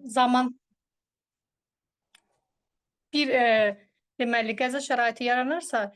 zaman bir deməli qəza şəraiti yaranırsa,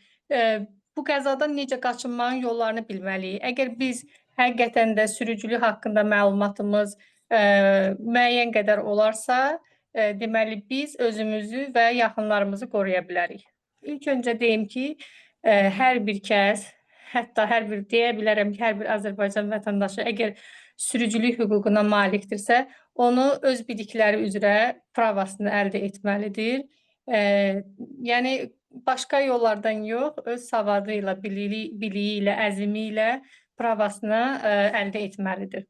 bu qəzadan necə qaçınmanın yollarını bilməliyik. Əgər biz həqiqətən də sürücülük haqqında məlumatımız müəyyən qədər olarsa, deməli biz özümüzü və yaxınlarımızı qoruya bilərik. İlk öncə deyim ki, hər bir kəs, hətta hər bir deyə bilərəm ki, hər bir Azərbaycan vətəndaşı əgər sürücülük hüququna malikdirsə, onu öz bilikləri üzrə pravasını əldə etməlidir. Yəni başqa yollardan yox, öz savadı ilə, biliyi ilə, əzmi ilə pravasını əldə etməlidir.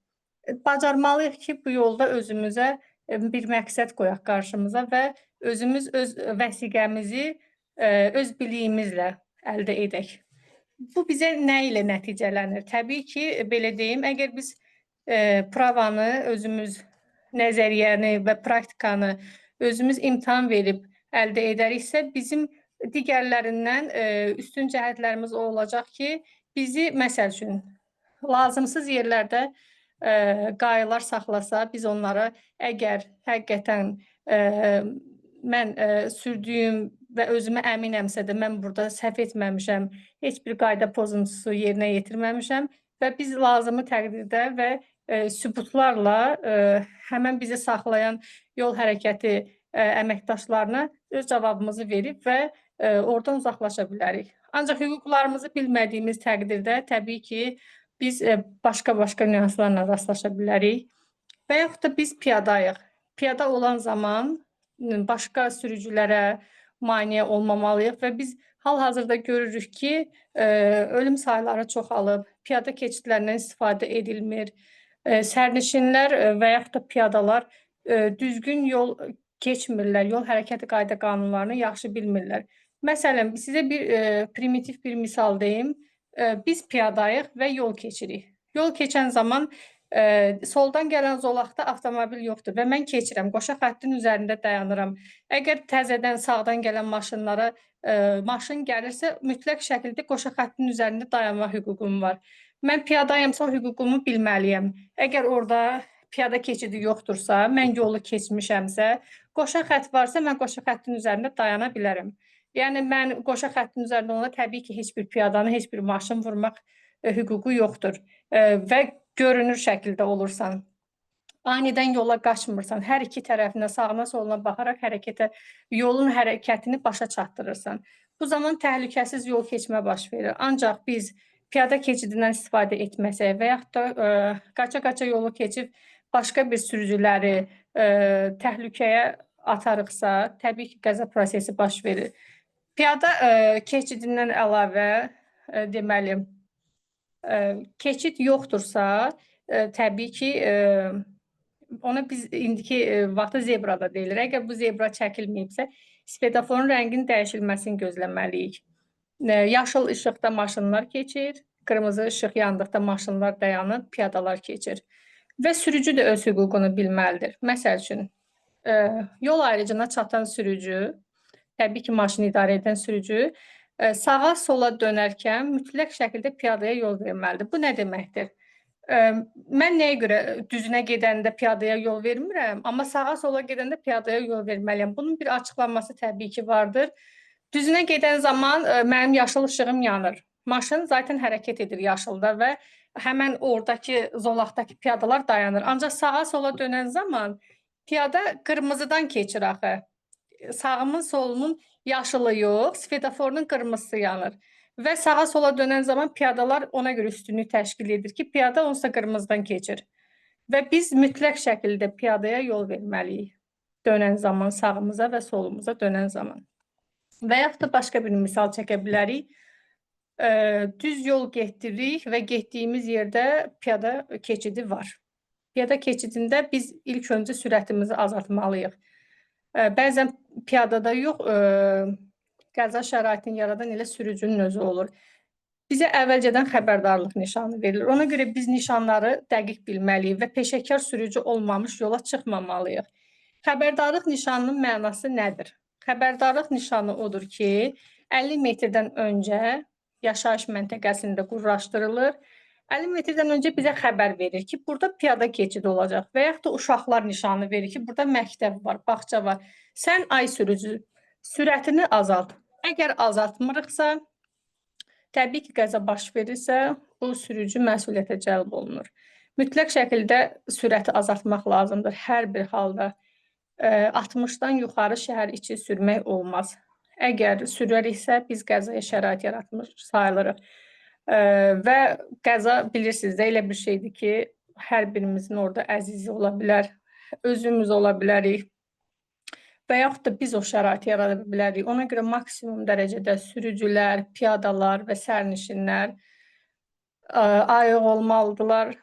Bacarmalıyıq ki, bu yolda özümüzə bir məqsəd qoyaq qarşımıza və özümüz öz vəsiqəmizi öz biliyimizlə əldə edək. Bu bizə nə ilə nəticələnir? Təbii ki, belə deyim, əgər biz pravanı özümüz nəzəriyyəni və praktikanı özümüz imtahan verib əldə edəriksə, bizim digərlərindən üstün cəhətlərimiz o olacaq ki, bizi məsəl üçün lazımsız yerlərdə qayğılar saxlasa, biz onları əgər həqiqətən mən sürdüyüm və özümə əminəmsə də mən burada səhv etməmişəm, heç bir qayda pozuntusu yerinə yetirməmişəm və biz lazımi təqdirdə və sübutlarla həmən bizi saxlayan yol hərəkəti əməkdaşlarına öz cavabımızı verib və oradan uzaqlaşa bilərik. Ancaq hüquqlarımızı bilmədiyimiz təqdirdə təbii ki, biz başqa-başqa nüanslarla rastlaşa bilərik və yaxud da biz piyadayıq. Piyada olan zaman başqa sürücülərə maneə olmamalıyıq və biz hal-hazırda görürük ki, ölüm sayları çoxalıb, piyada keçidlərindən istifadə edilmir, sərnişinlər və yaxud da piyadalar düzgün yol keçmirlər, yol hərəkəti qayda qanunlarını yaxşı bilmirlər. Məsələn, sizə bir primitiv bir misal deyim. Biz piyadayıq və yol keçirik. Yol keçən zaman soldan gələn zolaqda avtomobil yoxdur və mən keçirəm, qoşa xəttin üzərində dayanıram. Əgər təzədən sağdan gələn maşınlara maşın gəlirsə, mütləq şəkildə qoşa xəttin üzərində dayanma hüququm var. Mən piyadayımsa o hüququmu bilməliyəm. Əgər orada piyada keçidi yoxdursa, mən yolu keçmişəmsə, qoşa xətt varsa, mən qoşa xəttin üzərində dayana bilərəm. Yəni, mən qoşa xəttin üzərində olanda təbii ki, heç bir piyadanı, heç bir maşın vurmaq hüququ yoxdur və görünür şəkildə olursan. Anidən yola qaçmırsan, hər iki tərəfinə, sağına, soluna baxaraq yolun hərəkətini başa çatdırırsan. Bu zaman təhlükəsiz yol keçmə baş verir. Ancaq biz piyada keçidindən istifadə etməsək və yaxud da qaça-qaça yolu keçib başqa bir sürücüləri təhlükəyə atarıqsa, təbii ki, qəza prosesi baş verir. Piyada keçidindən əlavə, deməli, keçid yoxdursa, təbii ki, ona biz indiki vaxtda zebra da deyilir. Əgər bu zebra çəkilməyibsə, svetoforun rənginin dəyişilməsini gözləməliyik. Yaşıl işıqda maşınlar keçir, qırmızı işıq yandıqda maşınlar dayanır, piyadalar keçir. Və sürücü də öz hüququnu bilməlidir. Məsəl üçün, yol ayrıcına çatan sürücü, təbii ki, maşını idarə edən sürücü sağa sola dönərkən mütləq şəkildə piyadaya yol verməlidir. Bu nə deməkdir? Mən nəyə görə düzünə gedəndə piyadaya yol vermirəm, amma sağa sola gedəndə piyadaya yol verməliyəm? Bunun bir açıqlanması təbii ki, vardır. Düzünə gedən zaman mənim yaşıl işığım yanır. Maşın zaten hərəkət edir yaşılda və həmən oradakı zolaqdakı piyadalar dayanır. Ancaq sağa sola dönən zaman piyada qırmızıdan keçir axı. Sağımın, solumun yaşılı yox, svetoforunun qırmızısı yanır. Və sağa sola dönən zaman piyadalar ona görə üstünlük təşkil edir ki, piyada onsuz da qırmızıdan keçir. Və biz mütləq şəkildə piyadaya yol verməliyik. Dönən zaman sağımıza və solumuza dönən zaman. Və yaxud da başqa bir misal çəkə bilərik. Düz yol getdiririk və getdiyimiz yerdə piyada keçidi var. Piyada keçidində biz ilk öncə sürətimizi azaltmalıyıq. Bəzən piyadada yox, qəza şəraitini yaradan elə sürücünün özü olur. Bizə əvvəlcədən xəbərdarlıq nişanı verilir. Ona görə biz nişanları dəqiq bilməliyik və peşəkar sürücü olmamış yola çıxmamalıyıq. Xəbərdarlıq nişanının mənası nədir? Xəbərdarlıq nişanı odur ki, 50 metrdən öncə yaşayış məntəqəsində qurlaşdırılır 50 metrdən öncə bizə xəbər verir ki, burada piyada keçid olacaq və yaxud da uşaqlar nişanı verir ki, burada məktəb var, bağça var. Sən ay sürücü sürətini azalt. Əgər azaltmırıqsa, təbii ki, qəza baş verirsə, bu sürücü məsuliyyətə cəlb olunur. Mütləq şəkildə sürəti azaltmaq lazımdır hər bir halda. 60-dan yuxarı şəhər içi sürmək olmaz. Əgər sürəriksə, biz qəzaya şərait yaratmış sayılırıq. Və qəza bilirsiniz də elə bir şeydir ki, hər birimizin orada əzizi ola bilər, özümüz ola bilərik və yaxud da biz o şəraiti yarada bilərik. Ona görə maksimum dərəcədə sürücülər, piyadalar və sərnişinlər ayıq olmalıdırlar.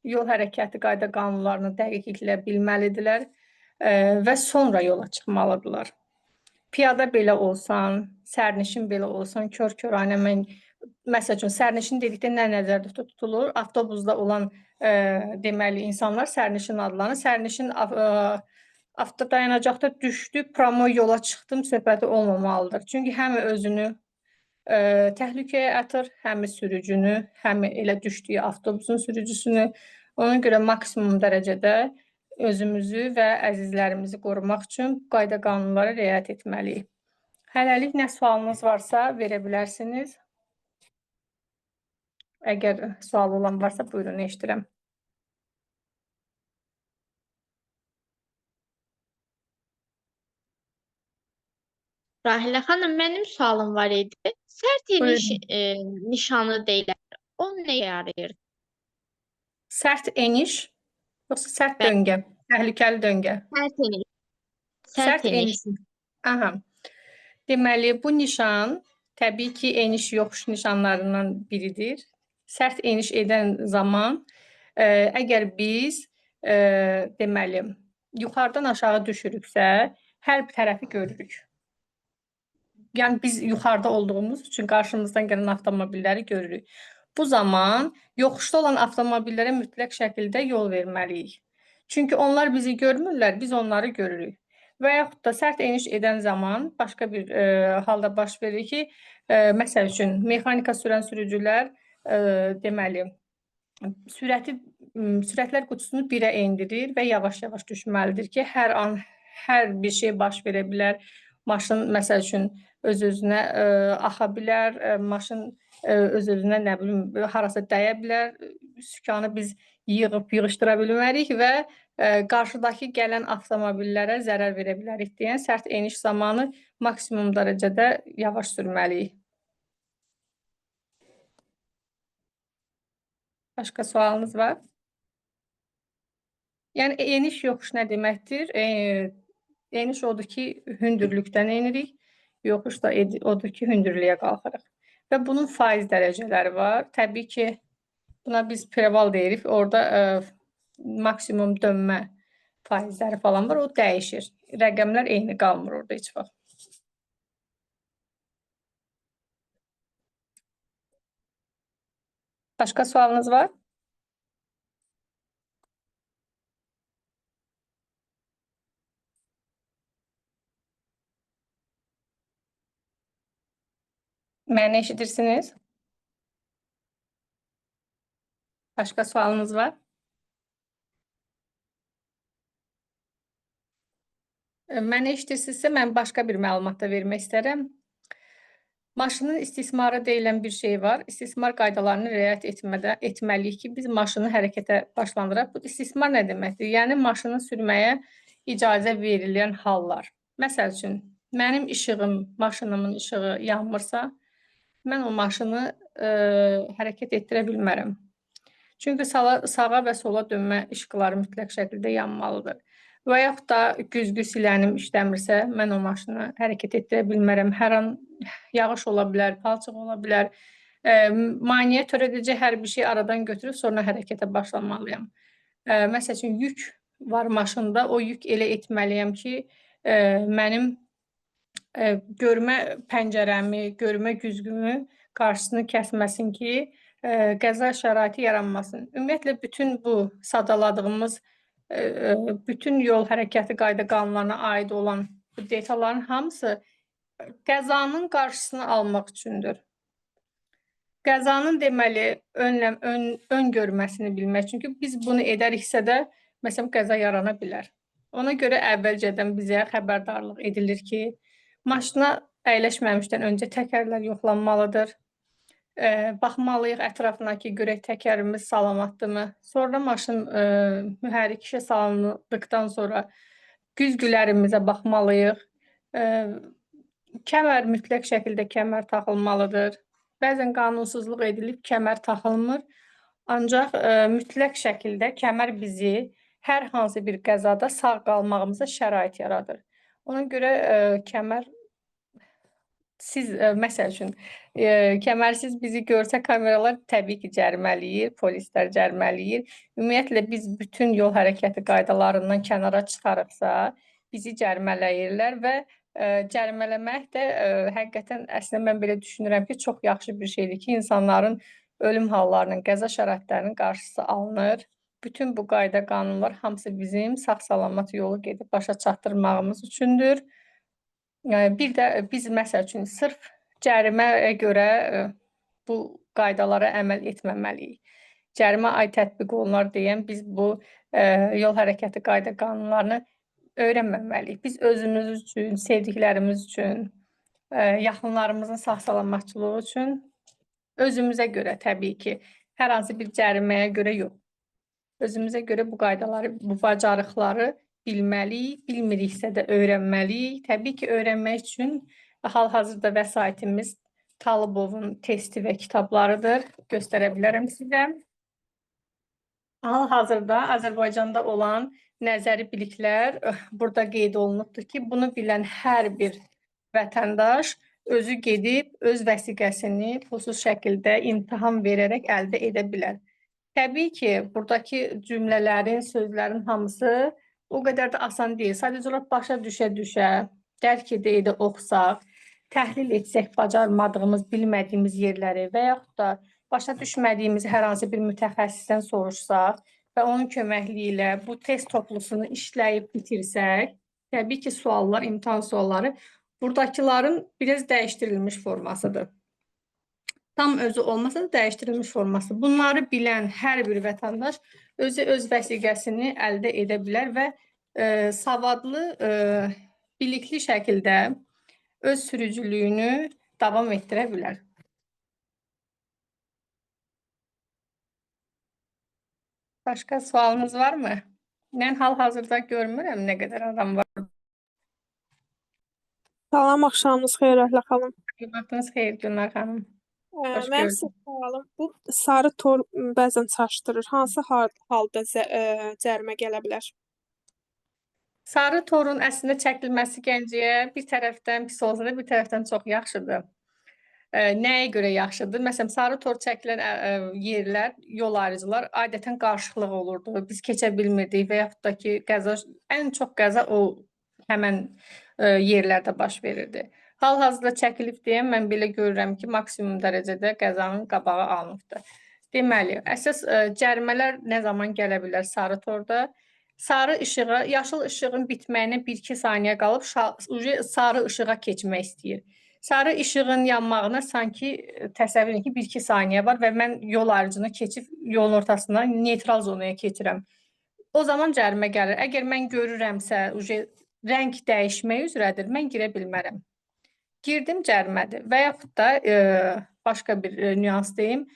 Yol hərəkəti qayda qanunlarını dəqiqliklə bilməlidirlər və sonra yola çıxmalıdırlar. Piyada belə olsan, sərnişin belə olsan, kör-köranə məsəl üçün, sərnişin dedikdə nə nəzərdə tutulur? Avtobusda olan deməli insanlar sərnişin adlanır. Sərnişin avtodayanacaqda düşdü, promoy yola çıxdım söhbəti olmamalıdır. Çünki həm özünü təhlükəyə atır, həm sürücünü, həm elə düşdüyü avtobusun sürücüsünü. Ona görə maksimum dərəcədə özümüzü və əzizlərimizi qorumaq üçün qayda qanunlara riayət etməliyik. Hələlik nə sualınız varsa verə bilərsiniz. Əgər sual olan varsa, buyurun, eşidirəm. Rahilə xanım, mənim sualım var idi. Sərt eniş nişanı deyilər. O nə yarayır? Sərt eniş, yoxsa sərt döngə, təhlükəli döngə? Sərt eniş. Sərt eniş. Aha. Deməli, bu nişan təbii ki, eniş yoxuş nişanlarından biridir. Sərt eniş edən zaman, əgər biz, deməli, yuxarıdan aşağı düşürüksə, hər bir tərəfi görürük. Yəni, biz yuxarıda olduğumuz üçün qarşımızdan gələn avtomobilləri görürük. Bu zaman yoxuşda olan avtomobillərə mütləq şəkildə yol verməliyik. Çünki onlar bizi görmürlər, biz onları görürük. Və yaxud da sərt eniş edən zaman başqa bir halda baş verir ki, məsəl üçün, mexanika sürən sürücülər deməli, sürətlər qutusunu 1-ə endirir və yavaş-yavaş düşməlidir ki, hər an hər bir şey baş verə bilər. Maşın, məsəl üçün, öz-özünə axa bilər, maşın öz-özünə, nə bilim, harasa dəyə bilər, sükanı biz yığışdıra bilmərik və qarşıdakı gələn avtomobillərə zərər verə bilərik deyən sərt eniş zamanı maksimum dərəcədə yavaş sürməliyik. Başqa sualınız var? Yəni, eniş yoxuş nə deməkdir? Eniş odur ki, hündürlükdən enirik, yoxuş da odur ki, hündürlüyə qalxırıq. Və bunun faiz dərəcələri var. Təbii ki, buna biz preval deyirik. Orada maksimum dönmə faizləri falan var, o dəyişir. Rəqəmlər eyni qalmır orada heç vaxt. Başqa sualınız var? Məni eşidirsiniz? Başqa sualınız var? Məni eşidirsinizsə, mən başqa bir məlumat da vermək istərəm. Maşının istismarı deyilən bir şey var. İstismar qaydalarını riayət etməliyik ki, biz maşını hərəkətə başlandıraq. Bu istismar nə deməkdir? Yəni, maşını sürməyə icazə verilən hallar. Məsəl üçün, mənim işığım, maşınımın işığı yanmırsa, mən o maşını hərəkət etdirə bilmərəm. Çünki sağa və sola dönmə işıqları mütləq şəkildə yanmalıdır. Və yaxud da güzgü silənim işləmirsə, mən o maşını hərəkət etdirə bilmərəm. Hər an yağış ola bilər, palçıq ola bilər. Maneə törədəcək hər bir şey aradan götürüb sonra hərəkətə başlamalıyam. Məsəl üçün, yük var maşında, o yük elə etməliyəm ki, mənim görmə pəncərəmi, görmə güzgümü qarşısını kəsməsin ki, qəza şəraiti yaranmasın. Ümumiyyətlə, bütün bu sadaladığımız, bütün yol hərəkəti qayda qanunlarına aid olan bu detalların hamısı qəzanın qarşısını almaq üçündür. Qəzanın deməli ön görməsini bilmək. Çünki biz bunu edəriksə də, məsələn, qəza yarana bilər. Ona görə əvvəlcədən bizə xəbərdarlıq edilir ki, maşına əyləşməmişdən öncə təkərlər yoxlanmalıdır. Baxmalıyıq ətrafına ki, görək təkərimiz salamatdırmı. Sonra maşın mühərrik işə salındıqdan sonra güzgülərimizə baxmalıyıq. Kəmər mütləq şəkildə kəmər taxılmalıdır. Bəzən qanunsuzluq edilib kəmər taxılmır. Ancaq mütləq şəkildə kəmər bizi hər hansı bir qəzada sağ qalmağımıza şərait yaradır. Ona görə kəmər siz məsəl üçün kəmərsiz bizi görsə kameralar təbii ki, cərimələyir, polislər cərimələyir. Ümumiyyətlə biz bütün yol hərəkəti qaydalarından kənara çıxarıqsa, bizi cərimələyirlər və cərimələmək də həqiqətən əslində mən belə düşünürəm ki, çox yaxşı bir şeydir ki, insanların ölüm hallarının, qəza şəraitlərinin qarşısı alınır. Bütün bu qayda qanunlar hamısı bizim sağ-salamat yolu gedib başa çatdırmağımız üçündür. Bir də biz məsəl üçün sırf cəriməyə görə bu qaydalara əməl etməməliyik. Cərimə ay tətbiq olunar deyən biz bu yol hərəkəti qayda qanunlarını öyrənməməliyik. Biz özümüz üçün, sevdiklərimiz üçün, yaxınlarımızın sağ-salamatçılığı üçün özümüzə görə təbii ki, hər hansı bir cəriməyə görə yox. Özümüzə görə bu qaydaları, bu bacarıqları bilməliyik, bilmiriksə də öyrənməliyik. Təbii ki, öyrənmək üçün hal-hazırda vəsaitimiz Talıbovun testi və kitablarıdır. Göstərə bilərəm sizə. Hal-hazırda Azərbaycanda olan nəzəri biliklər burada qeyd olunubdur ki, bunu bilən hər bir vətəndaş özü gedib öz vəsiqəsini pulsuz şəkildə imtahan verərək əldə edə bilər. Təbii ki, buradakı cümlələrin, sözlərin hamısı o qədər də asan deyil. Sadəcə olaraq başa düşə-düşə, dərk edə-edə oxusaq, təhlil etsək bacarmadığımız, bilmədiyimiz yerləri və yaxud da başa düşmədiyimiz hər hansı bir mütəxəssisdən soruşsaq və onun köməkliyi ilə bu test toplusunu işləyib bitirsək, təbii ki, suallar, imtahan sualları buradakıların biraz dəyişdirilmiş formasıdır. Tam özü olmasa da dəyişdirilmiş forması. Bunları bilən hər bir vətəndaş özü öz vəsiqəsini əldə edə bilər və savadlı, bilikli şəkildə öz sürücülüyünü davam etdirə bilər. Başqa sualınız varmı? Mən hal-hazırda görmürəm nə qədər adam var. Salam, axşamınız xeyir Rəhlə xanım. Vaxtınız xeyir Gülnar xanım. Xoş Mənim gördük. sizə sualım, bu sarı tor bəzən çaşdırır. Hansı halda cərimə gələ bilər? Sarı torun əslində çəkilməsi Gəncəyə bir tərəfdən pis olsa da bir tərəfdən çox yaxşıdır. Nəyə görə yaxşıdır? Məsələn, sarı tor çəkilən yerlər, yol ayrıcılar adətən qarışıqlıq olurdu. Biz keçə bilmirdik və yaxud da ki, ən çox qəza o həmən yerlərdə baş verirdi. Hal-hazırda çəkilib deyə mən belə görürəm ki, maksimum dərəcədə qəzanın qabağı alınıbdır. Deməli, əsas cərimələr nə zaman gələ bilər sarı torda? Sarı işığa, yaşıl işığın bitməyinə 1-2 saniyə qalıb sarı işığa keçmək istəyir. Sarı işığın yanmağına sanki təsəvvür edin ki, 1-2 saniyə var və mən yol ayrıcını keçib yolun ortasından neytral zonaya keçirəm. O zaman cərimə gəlir. Əgər mən görürəmsə, rəng dəyişmək üzrədir, mən girə bilmərəm. Girdim cərimədir və yaxud da başqa bir nüans deyim,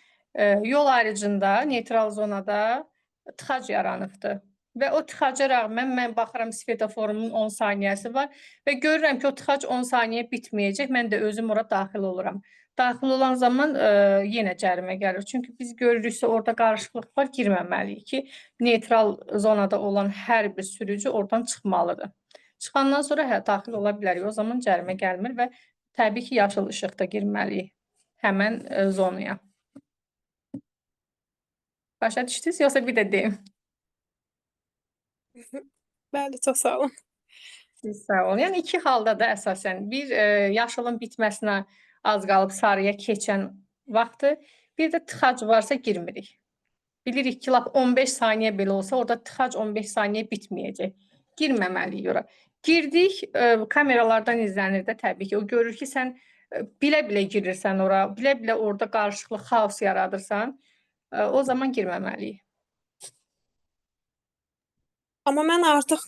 yol ayrıcında, neytral zonada tıxac yaranıbdır. Və o tıxaca rağmen mən baxıram svetoforumun 10 saniyəsi var və görürəm ki, o tıxac 10 saniyə bitməyəcək, mən də özüm ora daxil oluram. Daxil olan zaman yenə cərimə gəlir. Çünki biz görürüksə orada qarışıqlıq var, girməməliyik ki, neytral zonada olan hər bir sürücü oradan çıxmalıdır. Çıxandan sonra daxil ola bilərik, o zaman cərimə gəlmir və təbii ki, yaşıl işıqda girməliyik həmən zonaya. Başa düşdünüz, yoxsa bir də deyim? Bəli, çox sağ olun. Siz sağ olun. Yəni, iki halda da əsasən, bir yaşılın bitməsinə az qalıb sarıya keçən vaxtı, bir də tıxac varsa girmirik. Bilirik ki, lap 15 saniyə belə olsa, orada tıxac 15 saniyə bitməyəcək. Girməməliyik ora. Girdik, kameralardan izlənir də təbii ki. O görür ki, sən bilə-bilə girirsən ora, bilə-bilə orada qarışıqlıq, xaos yaradırsan, o zaman girməməliyik. Amma mən artıq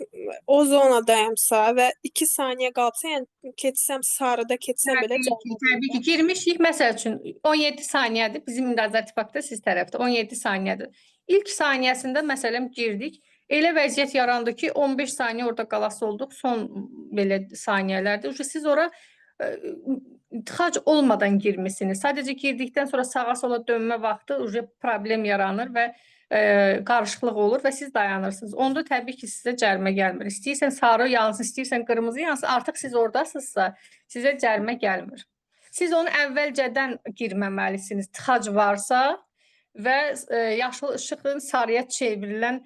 o zonadayımsa və 2 saniyə qalıbsa, yəni keçsəm sarıda keçsəm belə Təbii ki, girmişik. Məsəl üçün 17 saniyədir. Bizim müraciət faktı siz tərəfdə 17 saniyədir. İlk saniyəsində məsələn girdik. Elə vəziyyət yarandı ki, 15 saniyə orada qalası olduq. Son belə saniyələrdir. Siz ora tıxac olmadan girmisiniz. Sadəcə girdikdən sonra sağa sola dönmə vaxtı problem yaranır və qarışıqlıq olur və siz dayanırsınız. Onda təbii ki, sizə cərimə gəlmir. İstəyirsən sarı yansın, istəyirsən qırmızı yansın, artıq siz oradasınızsa sizə cərimə gəlmir. Siz onu əvvəlcədən girməməlisiniz, tıxac varsa və yaşıl işığın sarıya çevrilən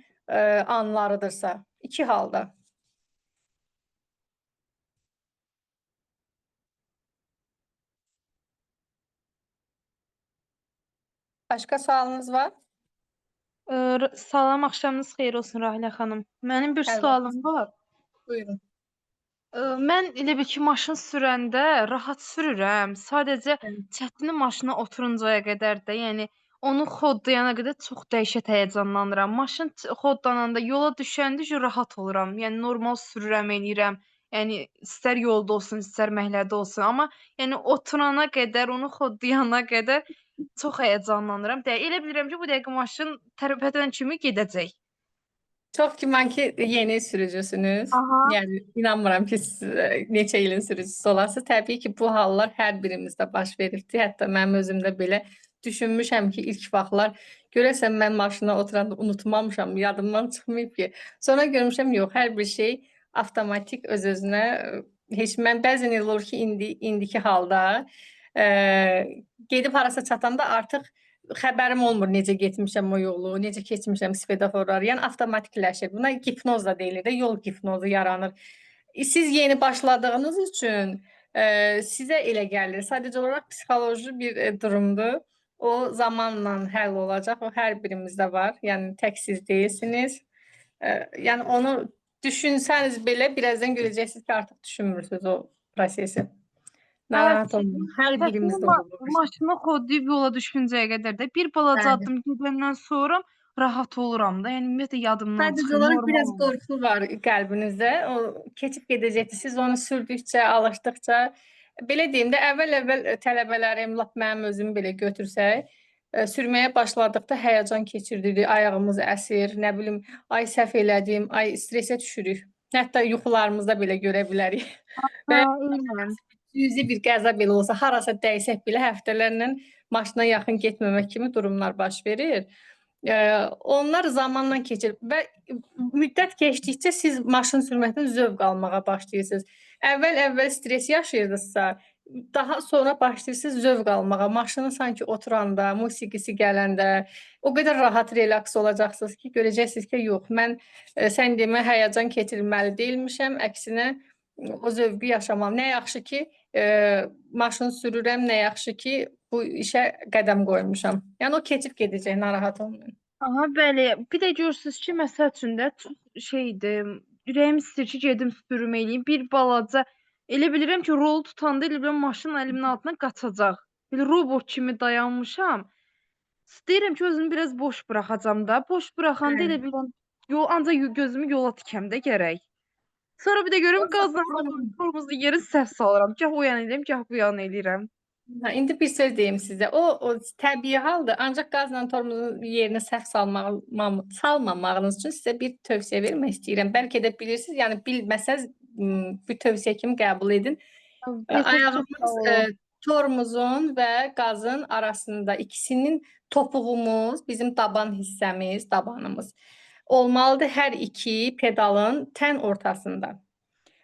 anlarıdırsa. İki halda. Başqa sualınız var? Salam, axşamınız xeyir olsun Rahilə xanım. Mənim bir Hər sualım var. Buyurun. Mən elə bil ki, maşın sürəndə rahat sürürəm. Sadəcə çətini maşına oturuncaya qədər də, yəni onu xoddayana qədər çox dəhşət həyəcanlanıram. Maşın xoddananda yola düşəndə rahat oluram. Yəni normal sürürəm, eləyirəm. Yəni istər yolda olsun, istər məhəllədə olsun, amma yəni oturana qədər, onu xoddayana qədər çox həyəcanlanıram. Elə bilirəm ki, bu dəqiqə maşın tərpədən kimi gedəcək. Çox güman ki, yeni sürücüsünüz. Aha. Yəni inanmıram ki, siz neçə ilin sürücüsü olasınız. Təbii ki, bu hallar hər birimizdə baş verirdi. Hətta mənim özümdə belə düşünmüşəm ki, ilk vaxtlar görəsən mən maşına oturanda unutmamışam, yadımdan çıxmayıb ki. Sonra görmüşəm, yox, hər bir şey avtomatik öz-özünə heç mən bəzən elə olur ki, indiki halda gedib harasa çatanda artıq xəbərim olmur necə getmişəm o yolu, necə keçmişəm sfedoforları. Yəni avtomatikləşir. Buna gipnoz da deyilir də, yol gipnozu yaranır. Siz yeni başladığınız üçün sizə elə gəlir. Sadəcə olaraq psixoloji bir durumdur. O zamanla həll olacaq. O hər birimizdə var. Yəni tək siz deyilsiniz. Yəni onu düşünsəniz belə birazdan görəcəksiniz ki, artıq düşünmürsünüz o prosesi. Narahat olmayın. Hər birimizdə olur. Maşını xoddayıb yola düşüncəyə qədər də bir balaca Bəli. addım gedəndən sonra rahat oluram da. Yəni ümumiyyətlə yadımdan Sadəcə çıxır. olaraq Normal biraz olur. qorxu var qəlbinizdə. O keçib gedəcəkdir. Siz onu sürdükcə, alışdıqca, belə deyim də, əvvəl tələbələrim, lap mənim özümü belə götürsək, sürməyə başladıqda həyəcan keçirdik, ayağımız əsir, nə bilim, ay səhv elədim, ay stresə düşürük. Hətta yuxularımızda belə görə bilərik. Və Eynən. cüzi bir qəza belə olsa, harasa dəysək belə həftələrlə maşına yaxın getməmək kimi durumlar baş verir. Onlar zamanla keçir və müddət keçdikcə siz maşın sürməkdən zövq almağa başlayırsınız. Əvvəl stres yaşayırdınızsa, daha sonra başlayırsınız zövq almağa. Maşının sanki oturanda, musiqisi gələndə o qədər rahat, relaks olacaqsınız ki, görəcəksiniz ki, yox, mən sən demə həyəcan keçirməli deyilmişəm, əksinə o zövqü yaşamalı. Nə yaxşı ki, maşın sürürəm, nə yaxşı ki, bu işə qədəm qoymuşam. Yəni o keçib gedəcək, narahat olmayın. Aha, bəli. Bir də görürsüz ki, məsəl üçün də çox şeydir. Ürəyim istəyir ki, gedim sürüm eləyim. Bir balaca elə bilirəm ki, rolu tutanda elə bilirəm maşın əlimin altından qaçacaq. Belə robot kimi dayanmışam. İstəyirəm ki, özümü biraz boş buraxacam da. Boş buraxanda elə bilirəm yol ancaq gözümü yola tikəm də gərək. Sonra bir də görüm qazdan yeri səhv salıram. Gah o yana eləyirəm, gah bu yana eləyirəm. İndi bir söz deyim sizə. O təbii haldır. Ancaq qazla tormozun yerini səhv salmamağınız üçün sizə bir tövsiyə vermək istəyirəm. Bəlkə də bilirsiniz, yəni bilməsəz bir tövsiyə kimi qəbul edin. Ayağımız tormozun və qazın arasında ikisinin topuğumuz, bizim daban hissəmiz, dabanımız olmalıdır hər iki pedalın tən ortasında.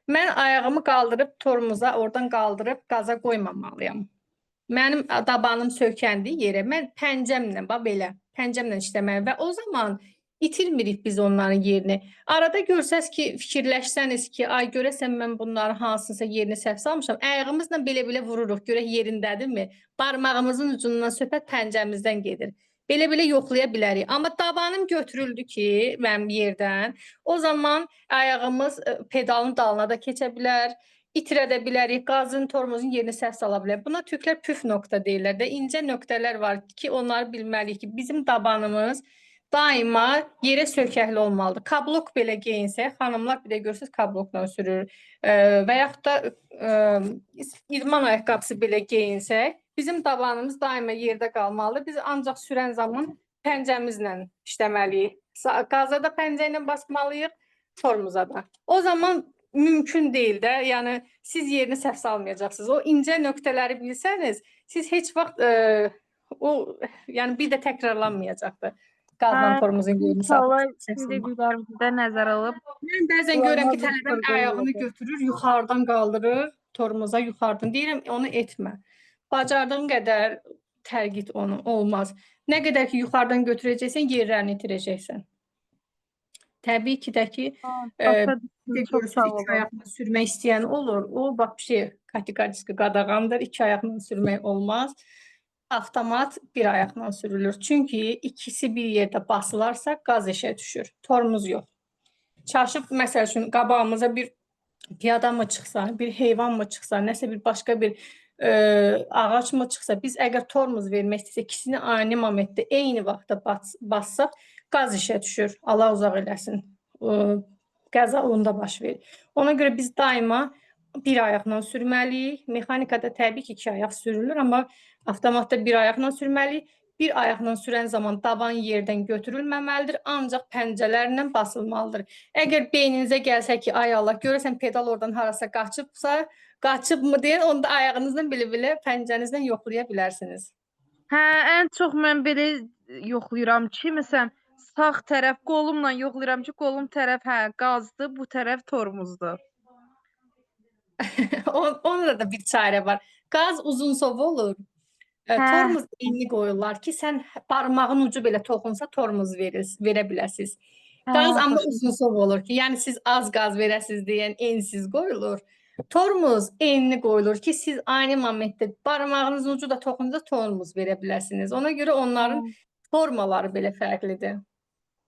Mən ayağımı qaldırıb tormoza, oradan qaldırıb qaza qoymamalıyam. Mənim dabanım sökəndiyi yerə mən pəncəmlə, belə, pəncəmlə işləməliyəm və o zaman itirmirik biz onların yerini. Arada görsəz ki, fikirləşsəniz ki, ay görəsən mən bunların hansısa yerini səhv salmışam, ayağımızla belə-belə vururuq, görək yerindədirmi? Barmağımızın ucundan söhbət pəncəmizdən gedir. Belə-belə yoxlaya bilərik. Amma dabanım götürüldü ki, mənim yerdən, o zaman ayağımız pedalın dalına da keçə bilər. itirə də bilərik, qazın, tormozun yerini səhv sala bilər. Buna türklər püf nöqtə deyirlər də. İncə nöqtələr var ki, onları bilməliyik ki, bizim dabanımız daima yerə sökəkli olmalıdır. Kablok belə geyinsək, xanımlar bir də görürsünüz kablokla sürür. Və yaxud da idman ayaqqabısı belə geyinsək, bizim dabanımız daima yerdə qalmalıdır. Biz ancaq sürən zaman pəncəmizlə işləməliyik. Qaza da pəncə ilə basmalıyıq, tormoza da. O zaman mümkün deyil də, yəni siz yerini səhv salmayacaqsınız. O incə nöqtələri bilsəniz, siz heç vaxt yəni bir də təkrarlanmayacaqdır. Qazdan tormozun yerini İnşallah səhv sizin salmaq. dediklərinizi də nəzərə alıb. Mən bəzən görürəm ki, tələbəm ayağını götürür, yuxarıdan qaldırır, tormoza yuxarıdan. Deyirəm, onu etmə. Bacardığın qədər tərgit onu, olmaz. Nə qədər ki, yuxarıdan götürəcəksən, yerlərini itirəcəksən. Təbii ki də ki, Başa düşdüm, çox görürsünüz, sağ iki olun. ayaqla sürmək istəyən olur. O, vəbşi kateqoriki qadağandır. İki ayaqla sürmək olmaz. Avtomat bir ayaqla sürülür. Çünki ikisi bir yerdə basılarsa qaz işə düşür. Tormuz yox. Çaşıb, məsəl üçün, qabağımıza bir piyada mı çıxsa, bir heyvan mı çıxsa, nəsə bir başqa bir ağac mı çıxsa, biz əgər tormuz vermək istəsək, ikisini aynı momentdə, eyni vaxtda bassaq, qaz işə düşür. Allah uzaq eləsin. Qəza onda baş verir. Ona görə biz daima bir ayaqla sürməliyik. Mexanikada təbii ki, iki ayaq sürülür, amma avtomatda bir ayaqla sürməliyik. Bir ayaqla sürən zaman daban yerdən götürülməməlidir, ancaq pəncələrlə basılmalıdır. Əgər beyninizə gəlsə ki, ay Allah, görəsən pedal oradan harasa qaçıbsa, qaçıbmı deyin, onda ayağınızdan bilə-bilə pəncənizdən yoxlaya bilərsiniz. Hə, ən çox mən belə yoxlayıram ki, məsələn, sağ tərəf qolumla yoxlayıram ki, qolum tərəf hə qazdır, bu tərəf tormozdur. Onda da bir çarə var. Qaz uzun sov olur. Tormuz enli qoyurlar ki, sən barmağın ucu belə toxunsa tormuz verə biləsiniz. Qaz amma uzun sov olur ki, yəni siz az qaz verəsiniz deyən ensiz qoyulur. Tormuz enli qoyulur ki, siz aynı momentdə barmağınızın ucu da toxunsa tormuz verə bilərsiniz. Ona görə onların formaları belə fərqlidir.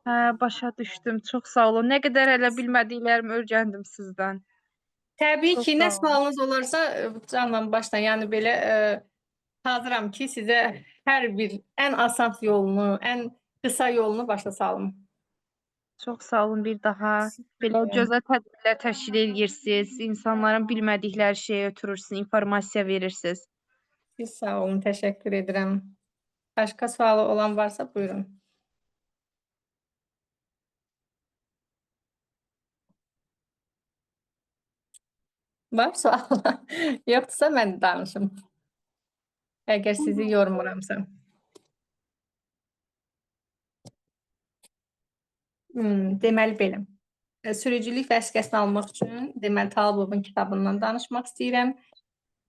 Hə, başa düşdüm. Çox sağ olun. Nə qədər hələ bilmədiklərimi öyrəndim sizdən. Təbii Çox ki, sağ nə olun. sualınız olarsa canla başla, yəni belə hazıram ki, sizə hər bir ən asan yolunu, ən qısa yolunu başa salım. Çox sağ olun bir daha. Belə gözəl tədbirlər təşkil edirsiniz. İnsanların bilmədikləri şeyə ötürürsünüz, informasiya verirsiniz. Siz sağ olun, təşəkkür edirəm. Başqa sualı olan varsa buyurun. Var sual? Yoxdursa mən danışım. Əgər sizi yormuramsa. Deməli belə. Sürücülük vəsiqəsini almaq üçün deməli Talıbovun kitabından danışmaq istəyirəm.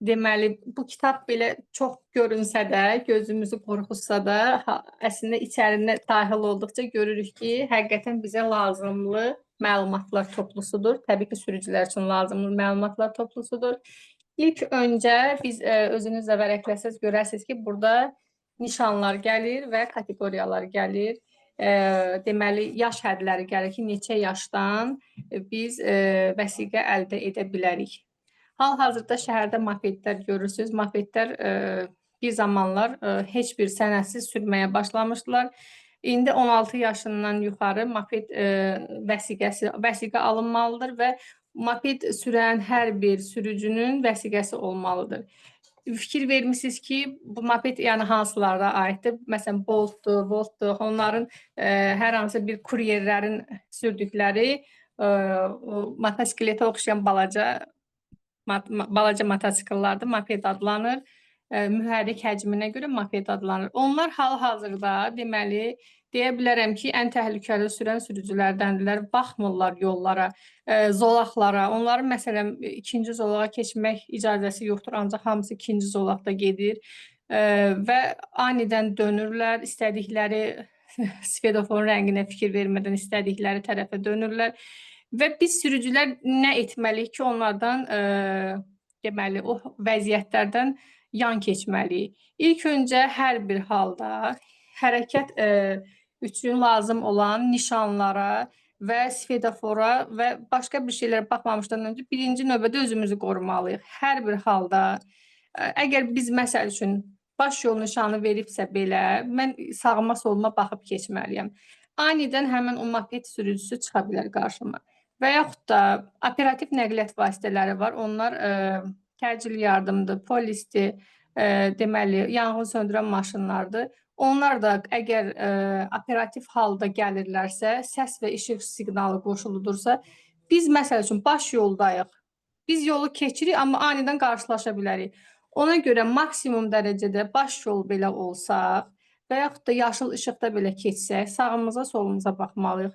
Deməli, bu kitab belə çox görünsə də, gözümüzü qorxutsa da, əslində içərinə daxil olduqca görürük ki, həqiqətən bizə lazımlı məlumatlar toplusudur. Təbii ki, sürücülər üçün lazımlı məlumatlar toplusudur. İlk öncə biz özünüz də vərəqləsəz görərsiniz ki, burada nişanlar gəlir və kateqoriyalar gəlir. Deməli, yaş hədləri gəlir ki, neçə yaşdan biz vəsiqə əldə edə bilərik. Hal-hazırda şəhərdə mopedlər görürsünüz. Mopedlər bir zamanlar heç bir sənədsiz sürməyə başlamışdılar. İndi 16 yaşından yuxarı moped vəsiqə alınmalıdır və moped sürən hər bir sürücünün vəsiqəsi olmalıdır. Fikir vermisiniz ki, bu moped yəni hansılara aiddir? Məsələn, Boltdur, Voltdur, onların hər hansı bir kuryerlərin sürdükləri motosikletə oxşayan balaca motosikletlərdir, moped adlanır. Mühərrik həcminə görə moped adlanır. Onlar hal-hazırda deməli deyə bilərəm ki, ən təhlükəli sürən sürücülərdəndirlər. Baxmırlar yollara, zolaqlara. Onların məsələn ikinci zolağa keçmək icazəsi yoxdur, ancaq hamısı ikinci zolaqda gedir və anidən dönürlər, istədikləri sfedoforun rənginə fikir vermədən istədikləri tərəfə dönürlər. Və biz sürücülər nə etməliyik ki, onlardan deməli, o vəziyyətlərdən yan keçməliyik. İlk öncə hər bir halda hərəkət üçün lazım olan nişanlara və svetofora və başqa bir şeylərə baxmamışdan öncə birinci növbədə özümüzü qorumalıyıq. Hər bir halda əgər biz məsəl üçün baş yol nişanı veribsə belə, mən sağıma soluma baxıb keçməliyəm. Anidən həmin o moped sürücüsü çıxa bilər qarşıma. Və yaxud da operativ nəqliyyat vasitələri var. Onlar təcili yardımdır, polisdir, deməli, yanğın söndürən maşınlardır. Onlar da əgər operativ halda gəlirlərsə, səs və işıq siqnalı qoşuludursa, biz məsəl üçün baş yoldayıq. Biz yolu keçirik, amma anidən qarşılaşa bilərik. Ona görə maksimum dərəcədə baş yol belə olsaq və yaxud da yaşıl işıqda belə keçsək, sağımıza, solumuza baxmalıyıq.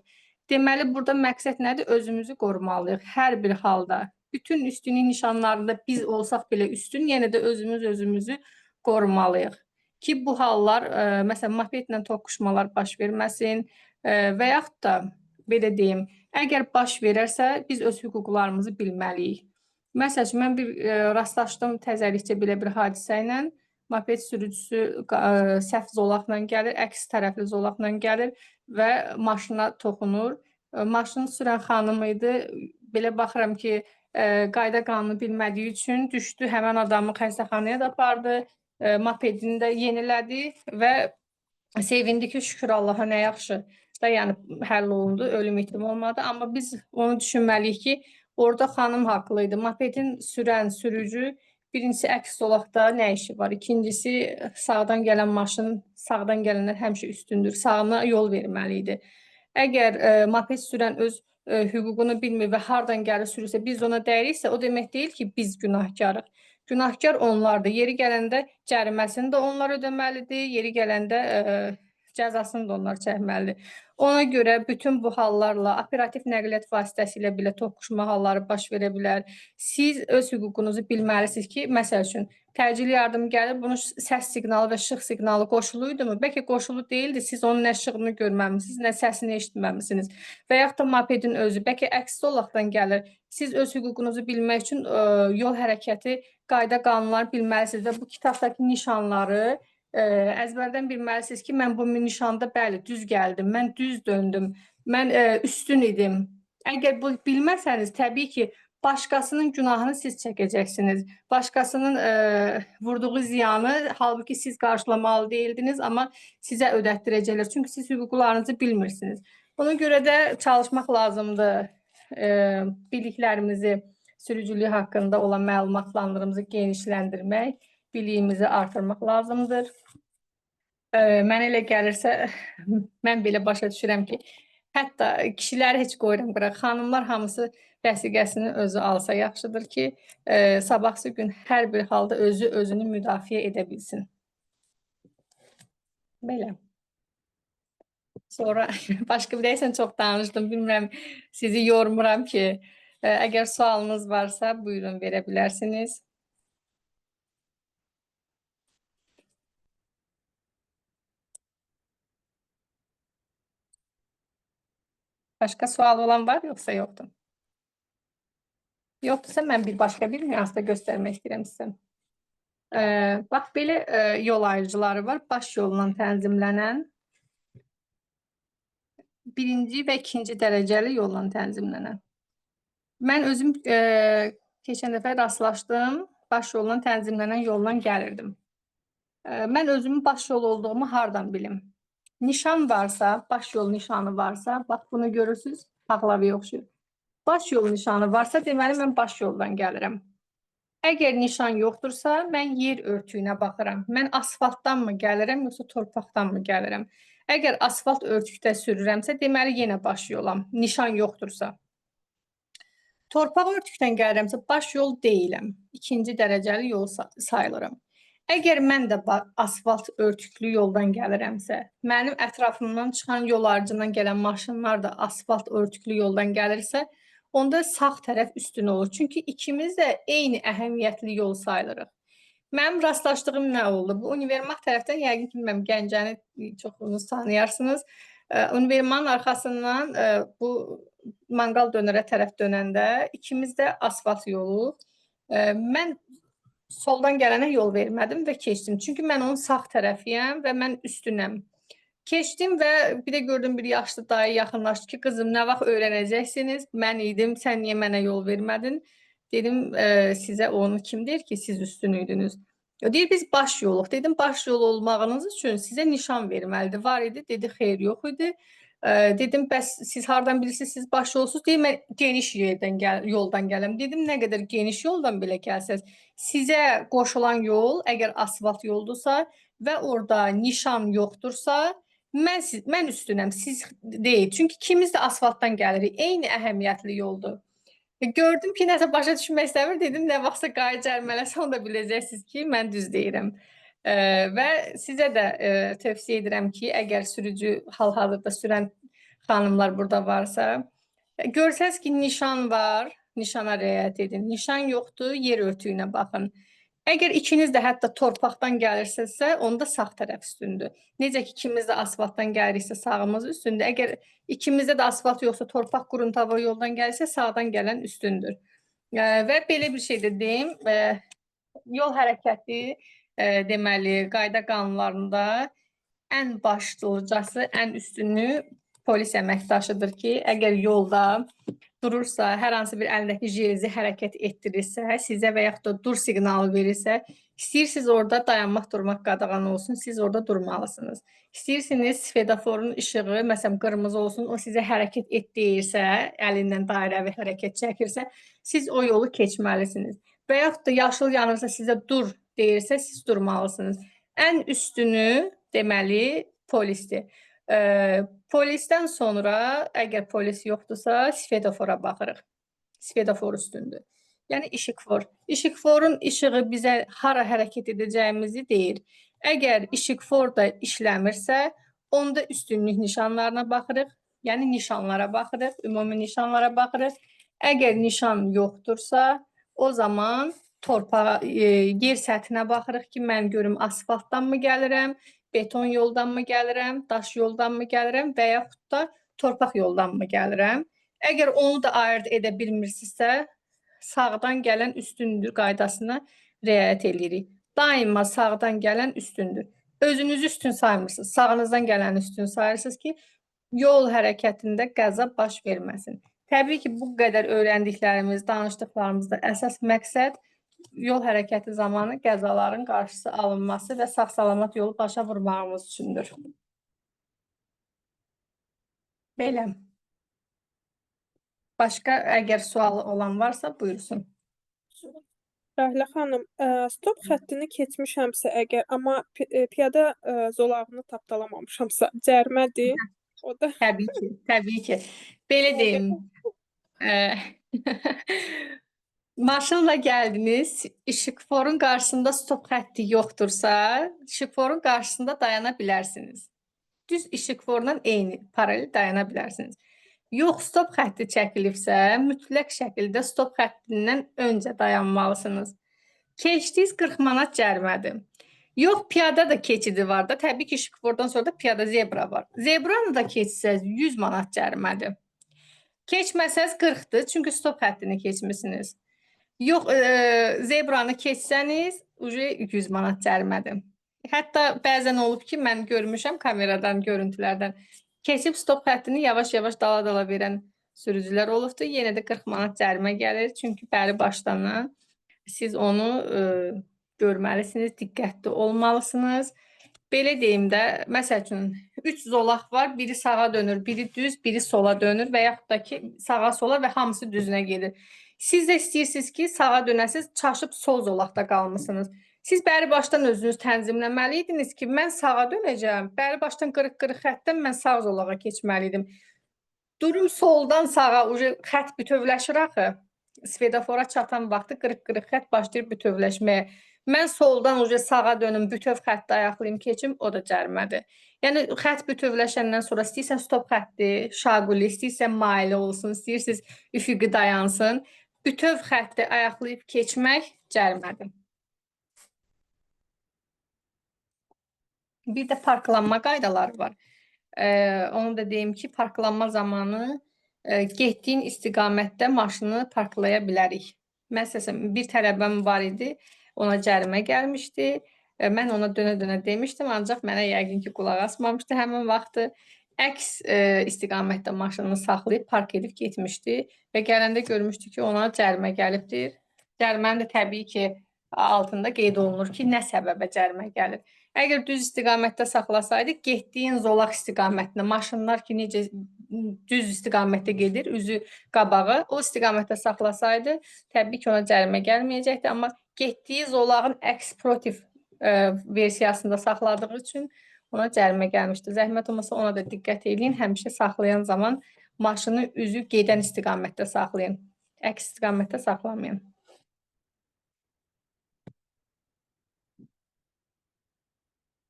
Deməli, burada məqsəd nədir? Özümüzü qorumalıyıq hər bir halda. Bütün üstünlük nişanlarında biz olsaq belə üstün, yenə də özümüzü qorumalıyıq. Ki, bu hallar, məsələn, mopedlə toqquşmalar baş verməsin və yaxud da, belə deyim, əgər baş verərsə, biz öz hüquqlarımızı bilməliyik. Məsəl üçün, mən bir rastlaşdım təzəlikcə belə bir hadisə ilə, moped sürücüsü səhv zolaqla gəlir, əks tərəfli zolaqla gəlir və maşına toxunur. Maşını sürən xanım idi, belə baxıram ki, qayda qanunu bilmədiyi üçün düşdü, həmən adamı xəstəxanaya da apardı, mopedini də yenilədi və sevindi ki, şükür Allaha, nə yaxşı da yəni həll olundu, ölüm itimi olmadı. Amma biz onu düşünməliyik ki, orada xanım haqlı idi. Mopedin sürən sürücü birincisi əks zolaqda nə işi var? İkincisi, sağdan gələn maşın, sağdan gələnlər həmişə üstündür. Sağına yol verməli idi. Əgər moped sürən öz hüququnu bilmir və hardan gəlir sürürsə, biz ona dəyiriksə, o demək deyil ki, biz günahkarıq. Günahkar onlardır. Yeri gələndə cəriməsini də onlar ödəməlidir, yeri gələndə cəzasını da onlar çəkməlidir. Ona görə bütün bu hallarla, operativ nəqliyyat vasitəsilə belə toqquşma halları baş verə bilər. Siz öz hüququnuzu bilməlisiniz ki, məsəl üçün, təcili yardım gəlir, bunun səs siqnalı və işıq siqnalı qoşuluydumu? Bəlkə qoşulu deyildi, siz onun nə işığını görməmisiniz, nə səsini eşitməmisiniz. Və yaxud da mopedin özü, bəlkə əks zolaqdan gəlir. Siz öz hüququnuzu bilmək üçün yol hərəkəti qayda qanunları bilməlisiniz və bu kitabdakı nişanları əzbərdən bilməlisiniz ki, mən bu nişanda bəli, düz gəldim, mən düz döndüm, mən üstün idim. Əgər bu bilməsəniz, təbii ki, başqasının günahını siz çəkəcəksiniz. Başqasının vurduğu ziyanı, halbuki siz qarşılamalı deyildiniz, amma sizə ödətdirəcəklər. Çünki siz hüquqlarınızı bilmirsiniz. Ona görə də çalışmaq lazımdır. Biliklərimizi, sürücülük haqqında olan məlumatlarımızı genişləndirmək, biliyimizi artırmaq lazımdır. Mənə elə gəlirsə, mən belə başa düşürəm ki, hətta kişiləri heç qoyuram qıra, xanımlar hamısı vəsiqəsini özü alsa yaxşıdır ki, sabahsı gün hər bir halda özünü müdafiə edə bilsin. Belə. Sonra başqa bir deyəsən çox danışdım, bilmirəm, sizi yormuram ki, əgər sualınız varsa, buyurun verə bilərsiniz. Başqa sual olan var, yoxsa yoxdur? Yoxdursa, mən başqa bir nüansda göstərmək istəyirəm sizə. Bax, belə yol ayrıcıları var, baş yolla tənzimlənən, birinci və ikinci dərəcəli yolla tənzimlənən. Mən özüm keçən dəfə rastlaşdım, baş yolla tənzimlənən yolla gəlirdim. Mən özümün baş yol olduğumu hardan bilim? Nişan varsa, baş yol nişanı varsa, bax bunu görürsünüz, paxlavaya oxşuyur. Baş yol nişanı varsa, deməli mən baş yoldan gəlirəm. Əgər nişan yoxdursa, mən yer örtüyünə baxıram. Mən asfaltdan mı gəlirəm, yoxsa torpaqdan mı gəlirəm? Əgər asfalt örtükdə sürürəmsə, deməli yenə baş yolam, nişan yoxdursa. Torpaq örtükdən gəlirəmsə, baş yol deyiləm. İkinci dərəcəli yol sayılırım. Əgər mən də asfalt örtüklü yoldan gəlirəmsə, mənim ətrafımdan çıxan yol ayrıcından gələn maşınlar da asfalt örtüklü yoldan gəlirsə, onda sağ tərəf üstün olur. Çünki ikimiz də eyni əhəmiyyətli yol sayılırıq. Mənim rastlaşdığım nə oldu? Bu Univermaq tərəfdən, yəqin ki, bilməm, Gəncəni çoxunuz tanıyarsınız. Univermağın arxasından bu manqal dönərə tərəf dönəndə ikimiz də asfalt yolu. Mən soldan gələnə yol vermədim və keçdim. Çünki mən onun sağ tərəfiyəm və mən üstünəm. Keçdim və bir də gördüm bir yaşlı dayı yaxınlaşdı ki, qızım nə vaxt öyrənəcəksiniz? Mən idim, sən niyə mənə yol vermədin? Dedim, sizə onu kim deyir ki, siz üstün idiniz? O deyir, biz baş yoluq. Dedim, baş yol olmağınız üçün sizə nişan verməlidir. Var idi, dedi, xeyr, yox idi. Dedim, bəs siz hardan bilirsiniz, siz baş yolsuz? Deyir, mən geniş yoldan gələm. Dedim, nə qədər geniş yoldan belə gəlsəz, sizə qoşulan yol, əgər asfalt yoldursa və orada nişan yoxdursa, mən üstünəm, siz deyil. Çünki ikimiz də asfaltdan gəlirik. Eyni əhəmiyyətli yoldur. Gördüm ki, nəsə başa düşmək istəmir. Dedim, nə vaxtsa qayı cərmələsə, onda biləcəksiniz ki, mən düz deyirəm. Və sizə də tövsiyə edirəm ki, əgər sürücü hal-hazırda sürən xanımlar burada varsa, görsəz ki, nişan var, nişana riayət edin. Nişan yoxdur, yer örtüyünə baxın. Əgər ikiniz də hətta torpaqdan gəlirsinizsə, onda sağ tərəf üstündür. Necə ki, ikimiz də asfaltdan gəliriksə, sağımız üstündür. Əgər ikimizdə də asfalt yoxsa, torpaq quruntava yoldan gəlirsə, sağdan gələn üstündür. Və belə bir şey də deyim, yol hərəkəti deməli, qayda qanunlarında ən başlıcası, ən üstünlüyü polis əməkdaşıdır ki, əgər yolda durursa, hər hansı bir əlindəki jezi hərəkət etdirirsə, sizə və yaxud da dur siqnalı verirsə, istəyirsiniz orada dayanmaq, durmaq qadağan olsun, siz orada durmalısınız. İstəyirsiniz sfedoforun işığı, məsələn, qırmızı olsun, o sizə hərəkət et deyirsə, əlindən dairəvi hərəkət çəkirsə, siz o yolu keçməlisiniz. Və yaxud da yaşıl yanırsa, sizə dur deyirsə, siz durmalısınız. Ən üstünü, deməli, polisdir. Polisdən sonra, əgər polis yoxdursa, sfedofora baxırıq. Sfedofor üstündür. Yəni, işıqfor. İşıqforun işığı bizə hara hərəkət edəcəyimizi deyir. Əgər işıqfor da işləmirsə, onda üstünlük nişanlarına baxırıq. Yəni, nişanlara baxırıq, ümumi nişanlara baxırıq. Əgər nişan yoxdursa, o zaman yer səthinə baxırıq ki, mən görüm asfaltdan mı gəlirəm, beton yoldan mı gəlirəm, daş yoldan mı gəlirəm və yaxud da torpaq yoldan mı gəlirəm. Əgər onu da ayırd edə bilmirsinizsə, sağdan gələn üstündür qaydasına riayət edirik. Daima sağdan gələn üstündür. Özünüzü üstün saymırsınız, sağınızdan gələn üstün sayırsınız ki, yol hərəkətində qəza baş verməsin. Təbii ki, bu qədər öyrəndiklərimiz, danışdıqlarımızda əsas məqsəd yol hərəkəti zamanı qəzaların qarşısı alınması və sağ-salamat yolu başa vurmağımız üçündür. Belə. Başqa əgər sualı olan varsa, buyursun. Rahilə xanım, stop xəttini keçmişəmsə əgər, amma piyada zolağını tapdalamamışamsa, cərimədir. O da Təbii ki, təbii ki. Belə deyim. Maşınla gəldiniz, işıqforun qarşısında stop xətti yoxdursa, işıqforun qarşısında dayana bilərsiniz. Düz işıqforla eyni, paralel dayana bilərsiniz. Yox, stop xətti çəkilibsə, mütləq şəkildə stop xəttindən öncə dayanmalısınız. Keçdiniz 40 manat cərimədir. Yox, piyada da keçidi var da, təbii ki, işıqfordan sonra da piyada zebra var. Zebranı da keçsəz 100 manat cərimədir. Keçməsəz 40-dır, çünki stop xəttini keçmişsiniz. Yox, zebranı keçsəniz, 100 manat cərimədir. Hətta bəzən olub ki, mən görmüşəm kameradan, görüntülərdən. Keçib stop xəttini yavaş-yavaş dala-dala verən sürücülər olubdur. Yenə də 40 manat cərimə gəlir. Çünki bəri başdan siz onu görməlisiniz, diqqətli olmalısınız. Belə deyim də, məsəl üçün, 3 zolaq var, biri sağa dönür, biri düz, biri sola dönür və yaxud da ki, sağa sola və hamısı düzünə gedir. Siz də istəyirsiniz ki, sağa dönəsiniz, çaşıb sol zolaqda qalmısınız. Siz bəri başdan özünüz tənzimləməli idiniz ki, mən sağa dönəcəm, bəri başdan qırıq-qırıq xəttdən mən sağ zolağa keçməliydim. Durum soldan sağa, xətt bütövləşir axı. Sfedofora çatan vaxtı qırıq-qırıq xətt başlayır bütövləşməyə. Mən soldan sağa dönüm, bütöv xətti ayaqlayım, keçim, o da cərimədir. Yəni, xətt bütövləşəndən sonra istəyirsən stop xətti, şaquli, istəyirsən mailə olsun, istəyirsiniz üfüqi dayansın. Bütöv xətti ayaqlayıb keçmək cərimədir. Bir də parklanma qaydaları var. Onu da deyim ki, parklanma zamanı getdiyin istiqamətdə maşını parklaya bilərik. Məsələn, bir tələbəm var idi, ona cərimə gəlmişdi. Mən ona dönə-dönə demişdim, ancaq mənə yəqin ki, qulaq asmamışdı həmin vaxtı. Əks istiqamətdə maşınını saxlayıb park edib getmişdi və gələndə görmüşdü ki, ona cərimə gəlibdir. Cərimənin də təbii ki, altında qeyd olunur ki, nə səbəbə cərimə gəlir. Əgər düz istiqamətdə saxlasaydı, getdiyin zolaq istiqamətində maşınlar ki, necə düz istiqamətdə gedir, üzü qabağı, o istiqamətdə saxlasaydı, təbii ki, ona cərimə gəlməyəcəkdi, amma getdiyi zolağın əks protiv versiyasında saxladığı üçün ona cərimə gəlmişdi. Zəhmət olmasa ona da diqqət edin. Həmişə saxlayan zaman maşını üzü gedən istiqamətdə saxlayın. Əks istiqamətdə saxlamayın.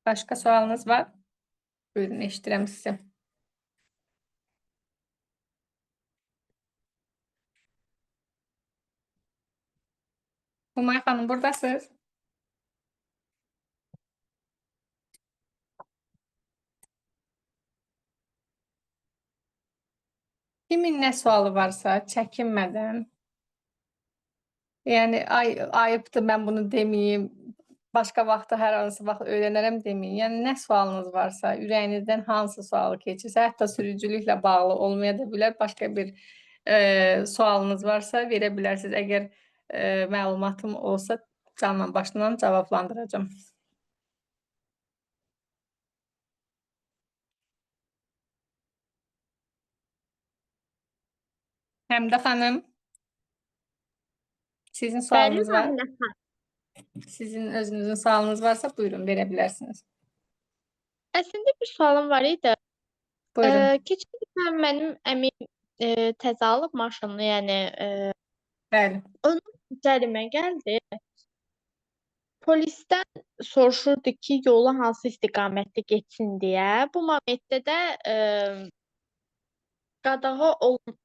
Başqa sualınız var? Buyurun, eşidirəm sizi. Umay xanım, buradasınız? Kimin nə sualı varsa, çəkinmədən. Yəni, ayıbdır, mən bunu deməyim, başqa vaxtda hər hansı vaxt öyrənərəm deməyin. Yəni, nə sualınız varsa, ürəyinizdən hansı sualı keçirsə, hətta sürücülüklə bağlı olmaya da bilər, başqa bir sualınız varsa verə bilərsiniz. Əgər məlumatım olsa, canla başla cavablandıracağım. Həmidə xanım, sizin Bəli, sualınız var? Rahilə xanım. Sizin özünüzün sualınız varsa, buyurun, verə bilərsiniz. Əslində bir sualım var idi. Buyurun. Keçən dəfə mənim əmim təzə alıb maşınını, yəni Bəli. onun cərimə gəldi. Polisdən soruşurdu ki, yolu hansı istiqamətdə getsin deyə. Bu momentdə də qadağa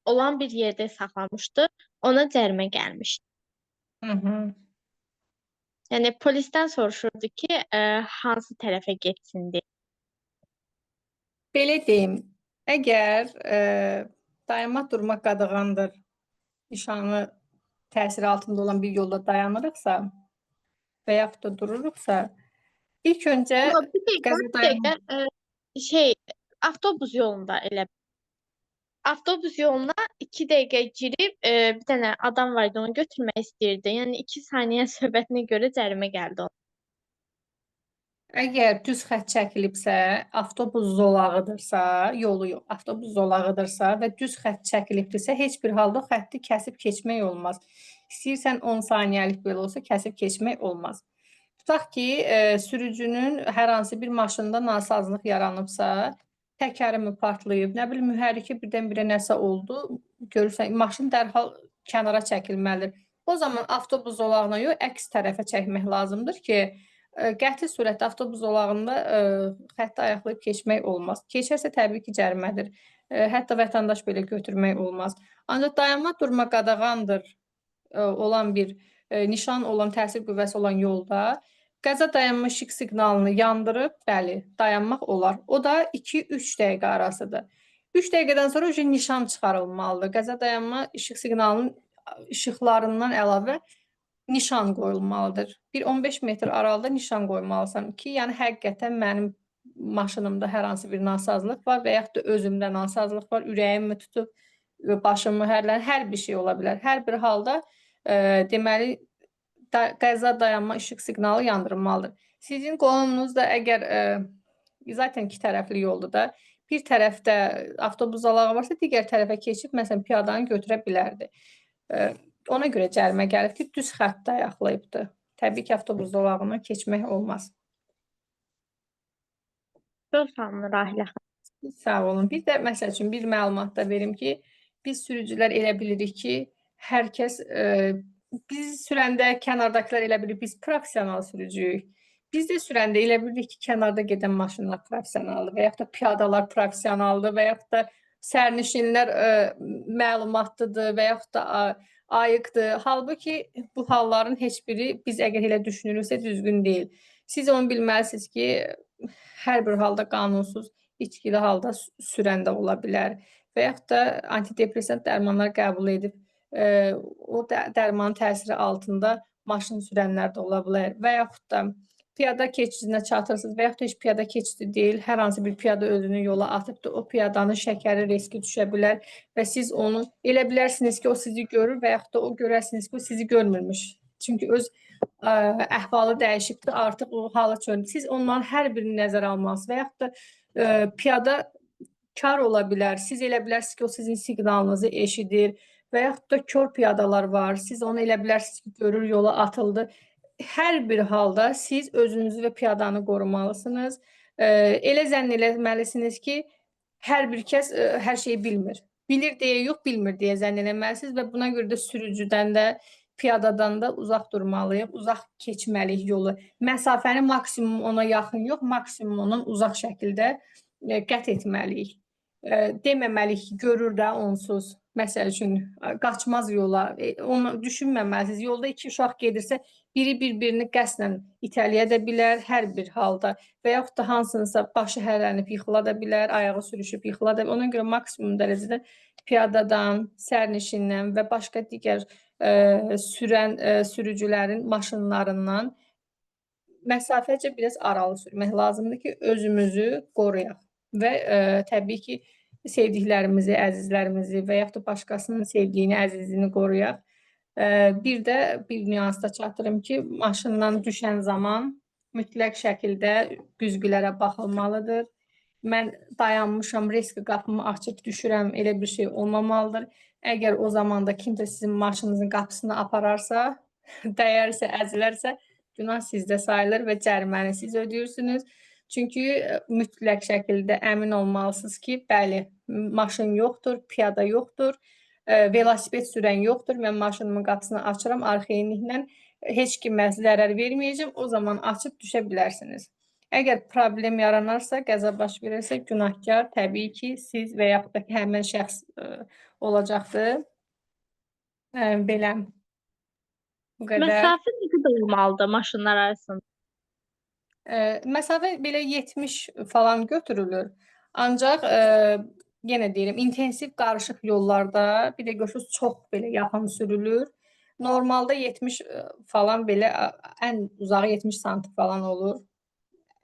olan bir yerdə saxlamışdı. Ona cərimə gəlmişdi. Yəni polisdən soruşurdu ki, hansı tərəfə getsin deyə. Belə deyim, əgər dayanma durma qadağandır, nişanı təsiri altında olan bir yolda dayanırıqsa və yaxud da dururuqsa, ilk öncə Yox, bir dəqiqə, avtobus yolunda elə. Avtobus yoluna 2 dəqiqə girib, bir dənə adam var idi, onu götürmək istəyirdi. Yəni 2 saniyə söhbətinə görə cərimə gəldi ona. Əgər düz xətt çəkilibsə, avtobus zolağıdırsa, yolu yox, avtobus zolağıdırsa və düz xətt çəkilibdirsə, heç bir halda o xətti kəsib keçmək olmaz. İstəyirsən 10 saniyəlik belə olsa kəsib keçmək olmaz. Tutaq ki, sürücünün hər hansı bir maşında nasazlıq yaranıbsa, təkəri mi partlayıb, nə bilim, mühərriki birdən-birə nəsə oldu, görürsən, maşın dərhal kənara çəkilməlidir. O zaman avtobus zolağına yox, əks tərəfə çəkmək lazımdır ki, qəti surətdə avtobus zolağında xətti ayaqlayıb keçmək olmaz. Keçərsə təbii ki, cərimədir. Hətta vətəndaş belə götürmək olmaz. Ancaq dayanma durma qadağandır olan bir nişan olan, təsir qüvvəsi olan yolda qəza dayanma işıq siqnalını yandırıb, bəli, dayanmaq olar. O da 2-3 dəqiqə arasıdır. 3 dəqiqədən sonra nişan çıxarılmalıdır. Qəza dayanma işıq siqnalının işıqlarından əlavə nişan qoyulmalıdır. Bir 15 metr aralıda nişan qoymalısan ki, yəni həqiqətən mənim maşınımda hər hansı bir nasazlıq var və yaxud da özümdə nasazlıq var, ürəyim mi tutub, başım mı hərlənir, hər bir şey ola bilər. Hər bir halda deməli qəza dayanma işıq siqnalı yandırılmalıdır. Sizin qolunuz da əgər zaten iki tərəfli yoldur da, bir tərəfdə avtobus zolağı varsa, digər tərəfə keçib məsələn piyadanı götürə bilərdi. Ona görə cərimə gəlib ki, düz xəttdə ayaqlayıbdır. Təbii ki, avtobus zolağına keçmək olmaz. Çox sağ olun, Rahilə xanım. Sağ olun. Bir də məsəl üçün bir məlumat da verim ki, biz sürücülər elə bilirik ki, hər kəs biz sürəndə kənardakılar elə bilir biz professional sürücüyük. Biz də sürəndə elə bilirik ki, kənarda gedən maşınlar professionaldır və yaxud da piyadalar professionaldır və yaxud da sərnişinlər məlumatlıdır və yaxud da ayıqdır. Halbuki bu halların heç biri biz əgər elə düşünürüksə düzgün deyil. Siz onu bilməlisiniz ki, hər bir halda qanunsuz, içkili halda sürəndə ola bilər və yaxud da antidepressant dərmanlar qəbul edib o dərmanın təsiri altında maşın sürənlər də ola bilər və yaxud da piyada keçidinə çatırsınız və yaxud da heç piyada keçidi deyil, hər hansı bir piyada özünü yola atıbdır, o piyadanın şəkəri riski düşə bilər və siz onu elə bilərsiniz ki, o sizi görür və yaxud da o görərsiniz ki, o sizi görmürmüş. Çünki öz əhvalı dəyişibdir, artıq o hala çöndü. Siz onların hər birini nəzərə almalısınız və yaxud da piyada kar ola bilər. Siz elə bilərsiniz ki, o sizin siqnalınızı eşidir və yaxud da kör piyadalar var. Siz onu elə bilərsiniz ki, görür, yola atıldı. Hər bir halda siz özünüzü və piyadanı qorumalısınız. Elə zənn eləməlisiniz ki, hər bir kəs hər şeyi bilmir. Bilir deyə yox, bilmir deyə zənn eləməlisiniz və buna görə də sürücüdən də, piyadadan da uzaq durmalıyıq, uzaq keçməliyik yolu. Məsafəni maksimum ona yaxın yox, maksimum ondan uzaq şəkildə qət etməliyik. Deməməliyik ki, görür də onsuz. Məsəl üçün, qaçmaz yola, onu düşünməməlisiniz. Yolda iki uşaq gedirsə, biri bir-birini qəsdən itələyə də bilər hər bir halda və yaxud da hansınsa başı hərlənib yıxıla da bilər, ayağı sürüşüb yıxıla da bilər. Ona görə maksimum dərəcədə piyadadan, sərnişindən və başqa digər sürücülərin maşınlarından məsafəcə biraz aralı sürmək lazımdır ki, özümüzü qoruyaq və təbii ki, sevdiklərimizi, əzizlərimizi və yaxud da başqasının sevdiyini, əzizliyini qoruyaq. Bir də bir nüansda çatdırım ki, maşından düşən zaman mütləq şəkildə güzgülərə baxılmalıdır. Mən dayanmışam, riski qapımı açıb düşürəm, elə bir şey olmamalıdır. Əgər o zamanda kimsə sizin maşınınızın qapısını apararsa, dəyərsə, əzilərsə, günah sizdə sayılır və cəriməni siz ödəyirsiniz. Çünki mütləq şəkildə əmin olmalısınız ki, bəli, maşın yoxdur, piyada yoxdur, velosiped sürən yoxdur. Mən maşınımın qapısını açıram, arxayınlıqla heç kimə zərər verməyəcəm. O zaman açıb düşə bilərsiniz. Əgər problem yaranarsa, qəza baş verirsə, günahkar təbii ki, siz və yaxud da ki, həmin şəxs olacaqdır. Belə. Bu qədər. Məsafə nə qədər olmalıdır maşınlar arasında? Məsafə belə 70 falan götürülür. Ancaq yenə deyirəm, intensiv qarışıq yollarda bir də görürsünüz çox belə yaxın sürülür. Normalda 70 falan belə ən uzağı 70 sm falan olur.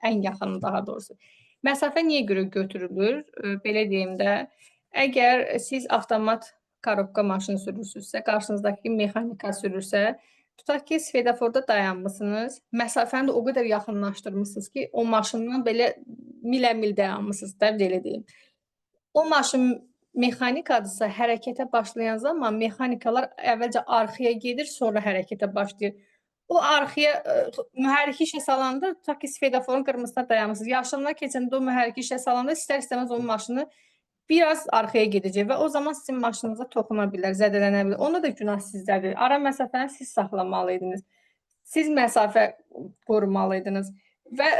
Ən yaxını daha doğrusu. Məsafə niyə görə götürülür? Belə deyim də, əgər siz avtomat korobka maşını sürürsünüzsə, qarşınızdakı mexanika sürürsə, tutaq ki, sfedaforda dayanmısınız, məsafəni də o qədər yaxınlaşdırmışsınız ki, o maşından belə milə-mil dayanmışsınız da, belə deyim. O maşın mexanikadırsa, hərəkətə başlayan zaman mexanikalar əvvəlcə arxaya gedir, sonra hərəkətə başlayır. O arxaya mühərriki işə salanda, tutaq ki, sfedaforun qırmızısına dayanmışsınız. Yaşılına keçəndə o mühərriki işə salanda istər-istəməz onun maşını biraz arxaya gedəcək və o zaman sizin maşınınıza toxuna bilər, zədələnə bilər. Onda da günah sizdədir. Ara məsafəni siz saxlamalıydınız. Siz məsafə qorumalıydınız və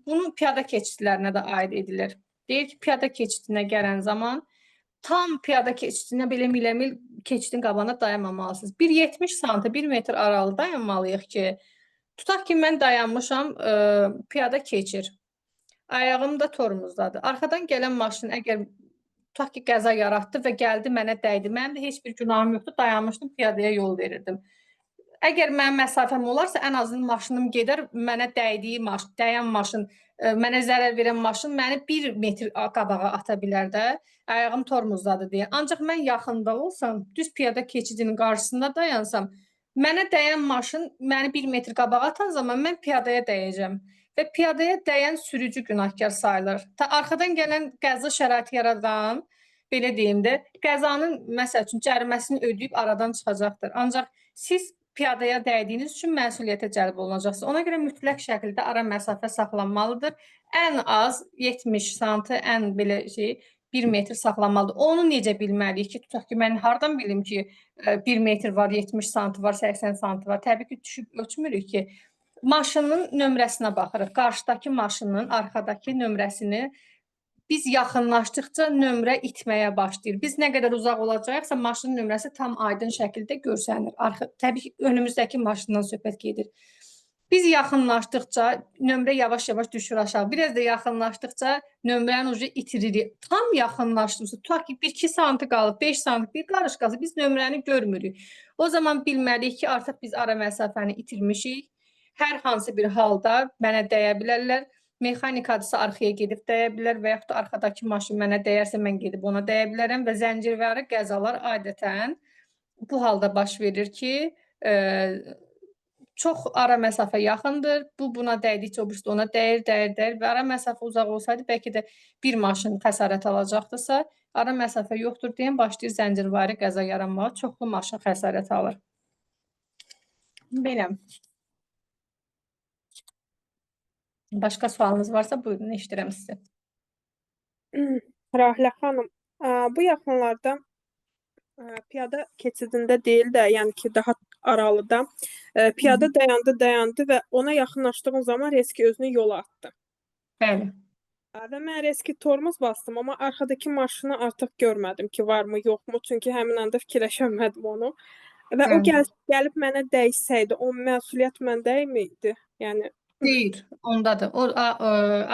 bunu piyada keçidlərinə də aid edilir. Deyir ki, piyada keçidinə gələn zaman tam piyada keçidinə belə milə-mil keçidin qabağına dayanmamalısınız. 1,70 sm, 1 metr aralı dayanmalıyıq ki, tutaq ki, mən dayanmışam, piyada keçir. Ayağım da tormozdadır. Arxadan gələn maşın əgər tutaq ki, qəza yaratdı və gəldi mənə dəydi. Mənim də heç bir günahım yoxdur, dayanmışdım, piyadaya yol verirdim. Əgər mənim məsafəm olarsa, ən azından maşınım gedər, mənə dəydiyi maşın, dəyən maşın, mənə zərər verən maşın məni 1 metr qabağa ata bilər də, ayağım tormozdadır deyə. Ancaq mən yaxında olsam, düz piyada keçidinin qarşısında dayansam, mənə dəyən maşın məni 1 metr qabağa atan zaman mən piyadaya dəyəcəm. Və piyadaya dəyən sürücü günahkar sayılır. Arxadan gələn qəza şəraiti yaradan, belə deyim də, qəzanın məsəl üçün cəriməsini ödəyib aradan çıxacaqdır. Ancaq siz piyadaya dəydiyiniz üçün məsuliyyətə cəlb olunacaqsınız. Ona görə mütləq şəkildə ara məsafə saxlanmalıdır. Ən az 70 sm, ən belə 1 metr saxlanmalıdır. Onu necə bilməliyik ki, tutaq ki, mən hardan bilim ki, 1 metr var, 70 sm var, 80 sm var. Təbii ki, düşüb ölçmürük ki, maşının nömrəsinə baxırıq. Qarşıdakı maşının arxadakı nömrəsini biz yaxınlaşdıqca nömrə itməyə başlayır. Biz nə qədər uzaq olacaqsa, maşının nömrəsi tam aydın şəkildə görsənir. Təbii ki, önümüzdəki maşından söhbət gedir. Biz yaxınlaşdıqca nömrə yavaş-yavaş düşür aşağı. Biraz da yaxınlaşdıqca nömrəni ucu itiririk. Tam yaxınlaşdığımızda, tutaq ki, 1-2 sm qalıb, 5 sm bir qarış qalıb, biz nömrəni görmürük. O zaman bilməliyik ki, artıq biz ara məsafəni itirmişik. hər hansı bir halda mənə dəyə bilərlər. Mexanikadırsa arxaya gedib dəyə bilər və yaxud da arxadakı maşın mənə dəyərsə mən gedib ona dəyə bilərəm və zəncirvari qəzalar adətən bu halda baş verir ki, çox ara məsafə yaxındır. Bu buna dəydikcə o birisi də ona dəyir və ara məsafə uzaq olsaydı bəlkə də bir maşın xəsarət alacaqdısa, ara məsafə yoxdur deyən başlayır zəncirvari qəza yaranmağa, çoxlu maşın xəsarət alır. Belə. Başqa sualınız varsa buyurun, eşidirəm sizi. Rahilə xanım, bu yaxınlarda piyada keçidində deyil də, yəni ki, daha aralıda piyada dayandı və ona yaxınlaşdığım zaman reski özünü yola atdı. Bəli. Və mən reski tormuz bastım, amma arxadakı maşını artıq görmədim ki, varmı, yoxmu, çünki həmin anda fikirləşəmədim onu. Və o gəlib mənə dəysəydi, o məsuliyyət məndə idi? Yəni Deyir, ondadır. O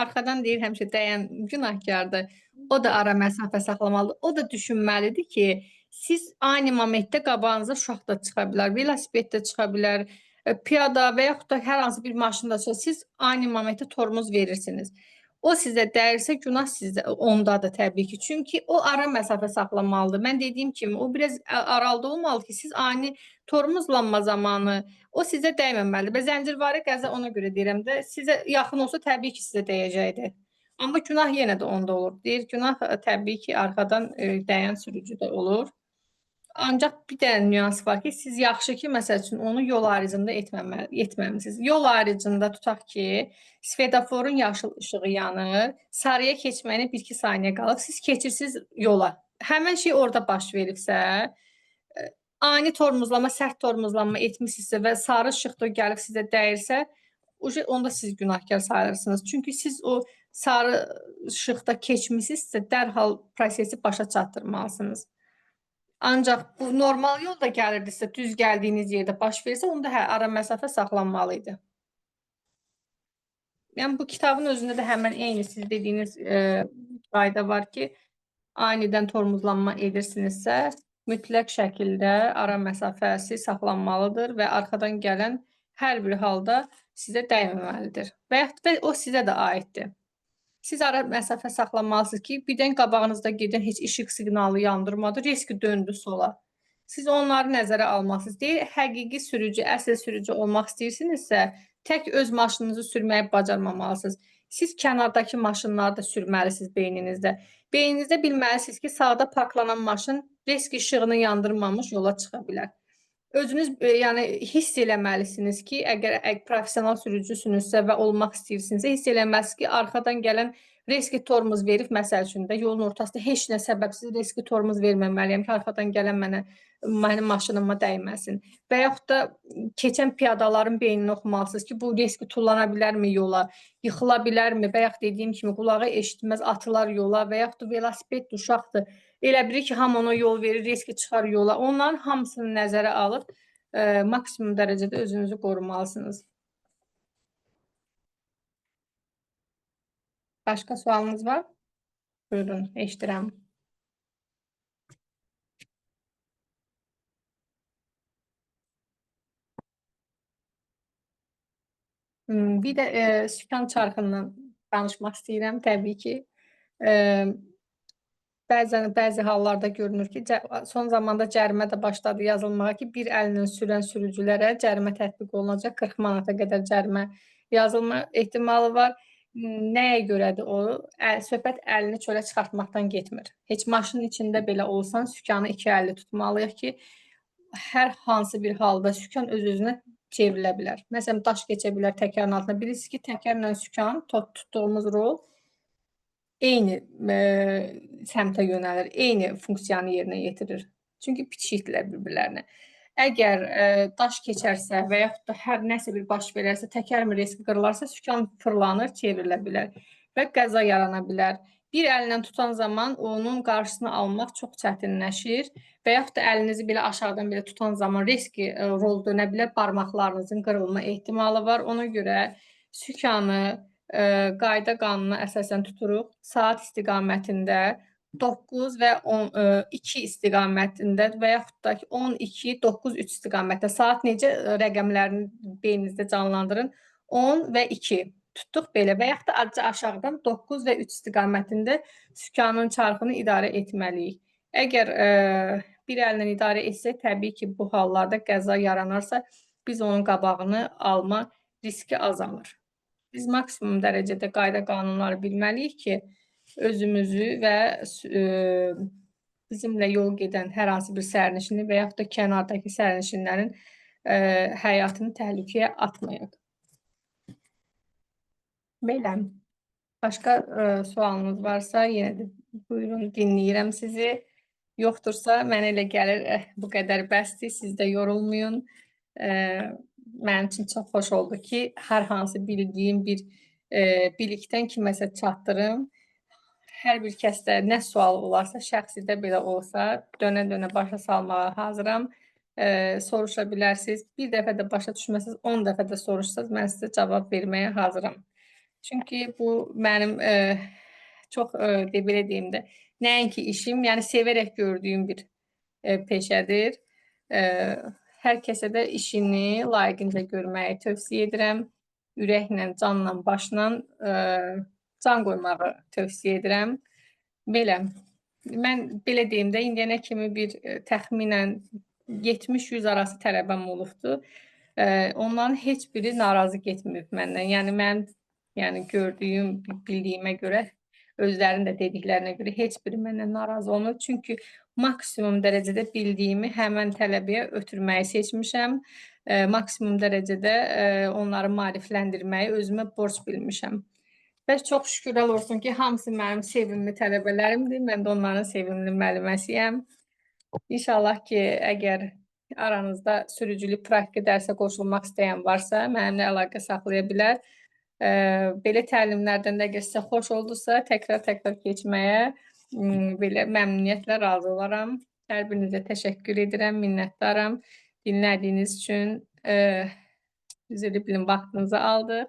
arxadan deyir həmişə dəyən günahkardır. O da ara məsafə saxlamalıdır. O da düşünməlidir ki, siz aynı momentdə qabağınıza uşaq da çıxa bilər, velosiped də çıxa bilər, piyada və yaxud da hər hansı bir maşında çıxa. Siz aynı momentdə tormuz verirsiniz. O sizə dəyirsə günah sizdə ondadır təbii ki. Çünki o ara məsafə saxlamalıdır. Mən dediyim kimi o biraz aralıda olmalı ki, siz ani tormuzlanma zamanı o sizə dəyməməlidir. Və zəncirvari qəza ona görə deyirəm də, sizə yaxın olsa təbii ki, sizə dəyəcəkdir. Amma günah yenə də onda olur. Deyir, günah təbii ki, arxadan dəyən sürücüdə olur. Ancaq bir dənə nüans var ki, siz yaxşı ki, məsəl üçün onu yol ayrıcında etməmisiniz. Yol ayrıcında tutaq ki, svetoforun yaşıl işığı yanır, sarıya keçməyinə 1-2 saniyə qalıb, siz keçirsiniz yola. Həmin şey orada baş veribsə, ani tormuzlama, sərt tormuzlanma etmisinizsə və sarı işıqda gəlib sizə dəyirsə, onda siz günahkar sayılırsınız. Çünki siz o sarı işıqda keçmisinizsə, dərhal prosesi başa çatdırmalısınız. Ancaq bu normal yolda gəlirdisə, düz gəldiyiniz yerdə baş versə, onda ara məsafə saxlanmalı idi. Yəni bu kitabın özündə də həmin eyni siz dediyiniz qayda var ki, anidən tormuzlanma edirsinizsə, mütləq şəkildə ara məsafəsi saxlanmalıdır və arxadan gələn hər bir halda sizə dəyməməlidir. Və yaxud da o sizə də aiddir. Siz ara məsafə saxlamalısınız ki, birdən qabağınızda gedən heç işıq siqnalı yandırmadı, riski döndü sola. Siz onları nəzərə almalısınız. Deyir, həqiqi sürücü, əsl sürücü olmaq istəyirsinizsə, tək öz maşınınızı sürməyi bacarmamalısınız. Siz kənardakı maşınları da sürməlisiniz beyninizdə. Beyninizdə bilməlisiniz ki, sağda parklanan maşın risk işığını yandırmamış yola çıxa bilər. Özünüz yəni hiss eləməlisiniz ki, əgər professional sürücüsünüzsə və olmaq istəyirsinizsə, hiss eləməlisiniz ki, arxadan gələn riski tormuz verib, məsəl üçün də yolun ortasında heç nə səbəbsiz riski tormuz verməməliyəm ki, arxadan gələn mənim maşınıma dəyməsin. Və yaxud da keçən piyadaların beynini oxumalısınız ki, bu riski tullana bilərmi yola, yıxıla bilərmi və yaxud dediyim kimi qulağı eşitməz atılar yola və yaxud da velosiped uşaqdır. Elə bilir ki, hamı ona yol verir, riski çıxar yola. Onların hamısını nəzərə alıb maksimum dərəcədə özünüzü qorumalısınız. Başqa sualınız var? Buyurun, eşidirəm. Bir də sükan çarxından danışmaq istəyirəm, təbii ki. Bəzi hallarda görünür ki, son zamanda cərimə də başladı yazılmağa ki, bir əllə sürən sürücülərə cərimə tətbiq olunacaq, 40 manata qədər cərimə yazılma ehtimalı var. Nəyə görədir o? Söhbət əlini çölə çıxartmaqdan getmir. Heç maşının içində belə olsan, sükanı 2 əlli tutmalıyıq ki, hər hansı bir halda sükan öz-özünə çevrilə bilər. Məsələn, daş keçə bilər təkərin altına. Bilirsiniz ki, təkərlə sükan, tutduğumuz rol eyni səmtə yönəlir, eyni funksiyanı yerinə yetirir. Çünki bitişikdirlər bir-birlərinə. Əgər daş keçərsə və yaxud da hər nəsə bir baş verərsə, təkər riski qırılarsa, sükan fırlanır, çevrilə bilər və qəza yarana bilər. Bir əllə tutan zaman onun qarşısını almaq çox çətinləşir və yaxud da əlinizi belə aşağıdan belə tutan zaman riski rol dönə bilər, barmaqlarınızın qırılma ehtimalı var. Ona görə sükanı qayda qanuna əsasən tuturuq, saat istiqamətində 9 və 2 istiqamətində və yaxud da ki 12, 9, 3 istiqamətdə. Saat necə rəqəmlərini beyninizdə canlandırın. 10 və 2 tutduq belə və yaxud da azca aşağıdan 9 və 3 istiqamətində sükanın çarxını idarə etməliyik. Əgər bir əllə idarə etsək, təbii ki, bu hallarda qəza yaranarsa, biz onun qabağını alma riski azalır. Biz maksimum dərəcədə qayda qanunları bilməliyik ki, özümüzü və bizimlə yol gedən hər hansı bir sərnişini və yaxud da kənardakı sərnişinlərin həyatını təhlükəyə atmayaq. Belə. Başqa sualınız varsa, yenə də buyurun, dinləyirəm sizi. Yoxdursa, mənə elə gəlir, bu qədər bəsdir, siz də yorulmayın. Mənim üçün çox xoş oldu ki, hər hansı bildiyim bir bilikdən kiməsə çatdırım. Hər bir kəsdə nə sual olarsa, şəxsidə belə olsa, dönə-dönə başa salmağa hazıram. Soruşa bilərsiniz. Bir dəfə də başa düşməsiniz, 10 dəfə də soruşsanız, mən sizə cavab verməyə hazıram. Çünki bu mənim çox belə deyim də, nəinki işim, yəni sevərək gördüyüm bir peşədir. Hər kəsə də işini layiqincə görməyi tövsiyə edirəm. Ürəklə, canla, başla can qoymağı tövsiyə edirəm. Belə. Mən belə deyim də, indiyənə kimi bir təxminən 70-100 arası tələbəm olubdur. Onların heç biri narazı getməyib məndən. Yəni mən gördüyüm, bildiyimə görə, özlərinin də dediklərinə görə heç biri məndən narazı olmur. Çünki maksimum dərəcədə bildiyimi həmən tələbəyə ötürməyi seçmişəm. Maksimum dərəcədə onları maarifləndirməyi özümə borc bilmişəm. Və çox şükürlər olsun ki, hamısı mənim sevimli tələbələrimdir. Mən də onların sevimli müəlliməsiyəm. İnşallah ki, əgər aranızda sürücülük praktiki dərsə qoşulmaq istəyən varsa, mənimlə əlaqə saxlaya bilər. Belə təlimlərdən də əgər sizə xoş oldusa, təkrar keçməyə belə məmnuniyyətlə razı olaram. Hər birinizə təşəkkür edirəm, minnətdaram. Dinlədiyiniz üçün üzr bilin, vaxtınızı aldıq.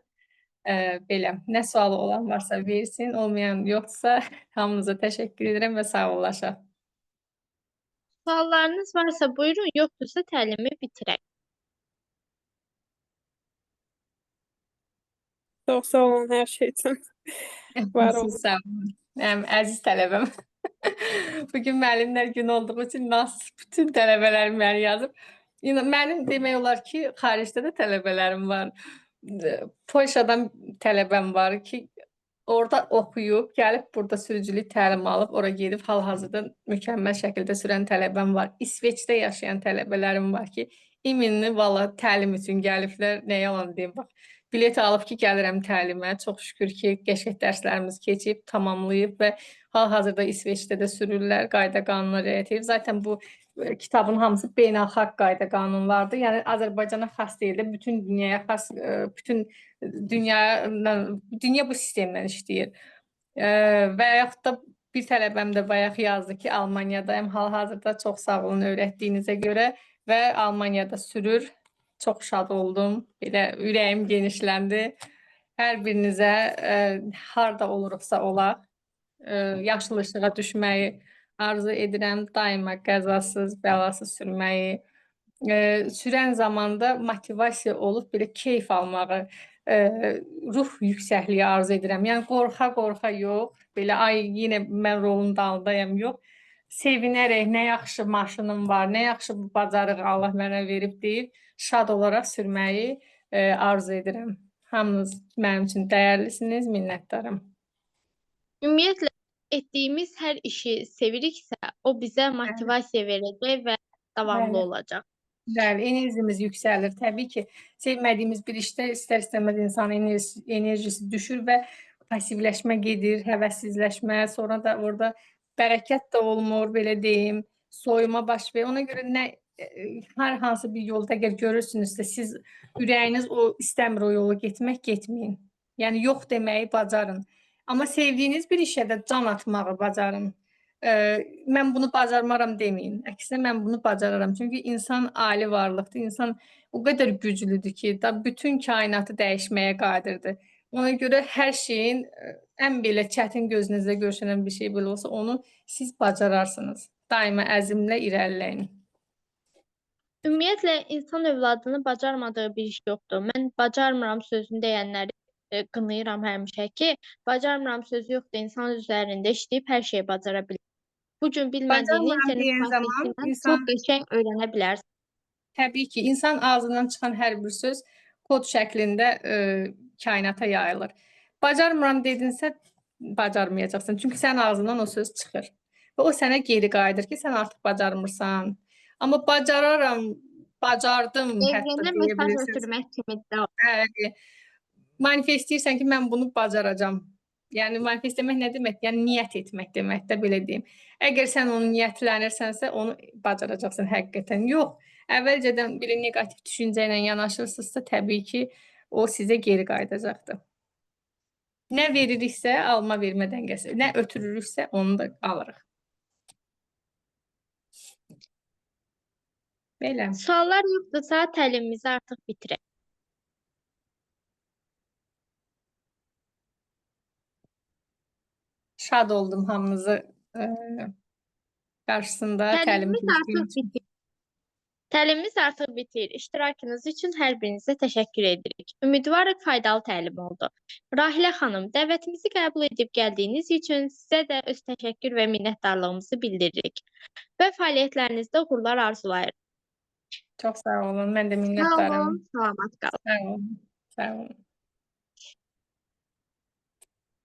Belə, nə sualı olan varsa versin, olmayan yoxsa hamınıza təşəkkür edirəm və sağ olaşaq. Suallarınız varsa buyurun, yoxdursa təlimi bitirək. Çox sağ olun hər şey üçün. Var olun. Siz sağ olun. Əziz tələbəm. Bugün müəllimlər günü olduğu üçün bütün tələbələrim məni yazıb. Mənim demək olar ki, xaricdə də tələbələrim var. Polşadan tələbəm var ki, orada oxuyub, gəlib burada sürücülük təlimi alıb, ora gedib hal-hazırda mükəmməl şəkildə sürən tələbəm var. İsveçdə yaşayan tələbələrim var ki, iminli valla təlim üçün gəliblər, nə yalan deyim, bax. Bilet alıb ki, gəlirəm təlimə. Çox şükür ki, qəşəng dərslərimiz keçib, tamamlayıb və hal-hazırda İsveçdə də sürürlər, qayda qanuna riayət edib. Zaten bu kitabın hamısı beynəlxalq qayda qanunlardır. Yəni Azərbaycana xas deyil də, bütün dünyaya xas, bütün dünya bu sistemlə işləyir. Və yaxud da bir tələbəm də bayaq yazdı ki, Almaniyadayım. Hal-hazırda çox sağ olun öyrətdiyinizə görə və Almaniyada sürür. Çox şad oldum. Belə ürəyim genişləndi. Hər birinizə harda oluruqsa olaq, yaşılışığa düşməyi arzu edirəm. Daima qəzasız, bəlasız sürməyi. Sürən zamanda motivasiya olub, belə keyf almağı, ruh yüksəkliyi arzu edirəm. Yəni qorxa-qorxa yox, belə ay yenə mən rolun dalındayam yox. Sevinərək, nə yaxşı maşınım var, nə yaxşı bacarıq Allah mənə verib deyib, şad olaraq sürməyi arzu edirəm. Hamınız mənim üçün dəyərlisiniz, minnətdaram. Ümumiyyətlə, etdiyimiz hər işi seviriksə, o bizə motivasiya verəcək və davamlı olacaq. Bəli, enerjimiz yüksəlir. Təbii ki, sevmədiyimiz bir işdə istər-istəməz insanın enerjisi düşür və passivləşmə gedir, həvəssizləşmə, sonra da orada bərəkət də olmur, belə deyim, soyuma baş verir. Ona görə hər hansı bir yolda əgər görürsünüzsə, siz ürəyiniz istəmir o yolu getməyin. Yəni yox deməyi bacarın. Amma sevdiyiniz bir işə də can atmağı bacarın. Mən bunu bacarmaram deməyin. Əksinə mən bunu bacararam. Çünki insan ali varlıqdır. İnsan o qədər güclüdür ki, bütün kainatı dəyişməyə qadirdir. Ona görə hər şeyin ən belə çətin gözünüzdə görünən bir şey belə olsa, onu siz bacararsınız. Daima əzmlə irəliləyin. Ümumiyyətlə insan övladının bacarmadığı bir iş yoxdur. Mən bacarmıram sözünü deyənləri qınayıram həmişə ki, bacarmıram sözü yoxdur. İnsan üzərində işləyib hər şeyi bacara bilər. Bu gün bilmədiyini Bacarmıram internet deyən zaman vasitəsilə insan çox qəşəng öyrənə bilərsən. təbii ki, insan ağzından çıxan hər bir söz kod şəklində kainata yayılır. Bacarmıram dedinsə, bacarmayacaqsan. Çünki sənin ağzından o söz çıxır. Və o sənə geri qayıdır ki, sən artıq bacarmırsan. Amma bacararam, bacardım hətta Evrənə deyə mesaj bilirsiniz. ötürmək kimidir o. Bəli. Manifest edirsən ki, mən bunu bacaracam. Yəni manifest etmək nə demək? Yəni niyyət etmək deməkdir, belə deyim. Əgər sən onu niyyətlənirsənsə, onu bacaracaqsan həqiqətən. Yox, əvvəlcədən belə neqativ düşüncə ilə yanaşırsınızsa, təbii ki, o sizə geri qayıdacaqdır. Nə veririksə, alma vermə dəngəsi. Nə ötürürüksə, onu da alırıq. Belə. Suallar yoxdursa təlimimizi artıq bitirək. Şad oldum hamınızı qarşısında Təlimimiz təlim artıq bitir. Təlimimiz artıq bitir. İştirakınız üçün hər birinizə təşəkkür edirik. Ümidvarıq faydalı təlim oldu. Rahilə xanım, dəvətimizi qəbul edib gəldiyiniz üçün sizə də öz təşəkkür və minnətdarlığımızı bildiririk. Və fəaliyyətlərinizdə uğurlar arzulayırıq. Çox sağ olun. Mən də Sağ minnətdaram. olun, salamat qalın. Sağ olun. Sağ olun.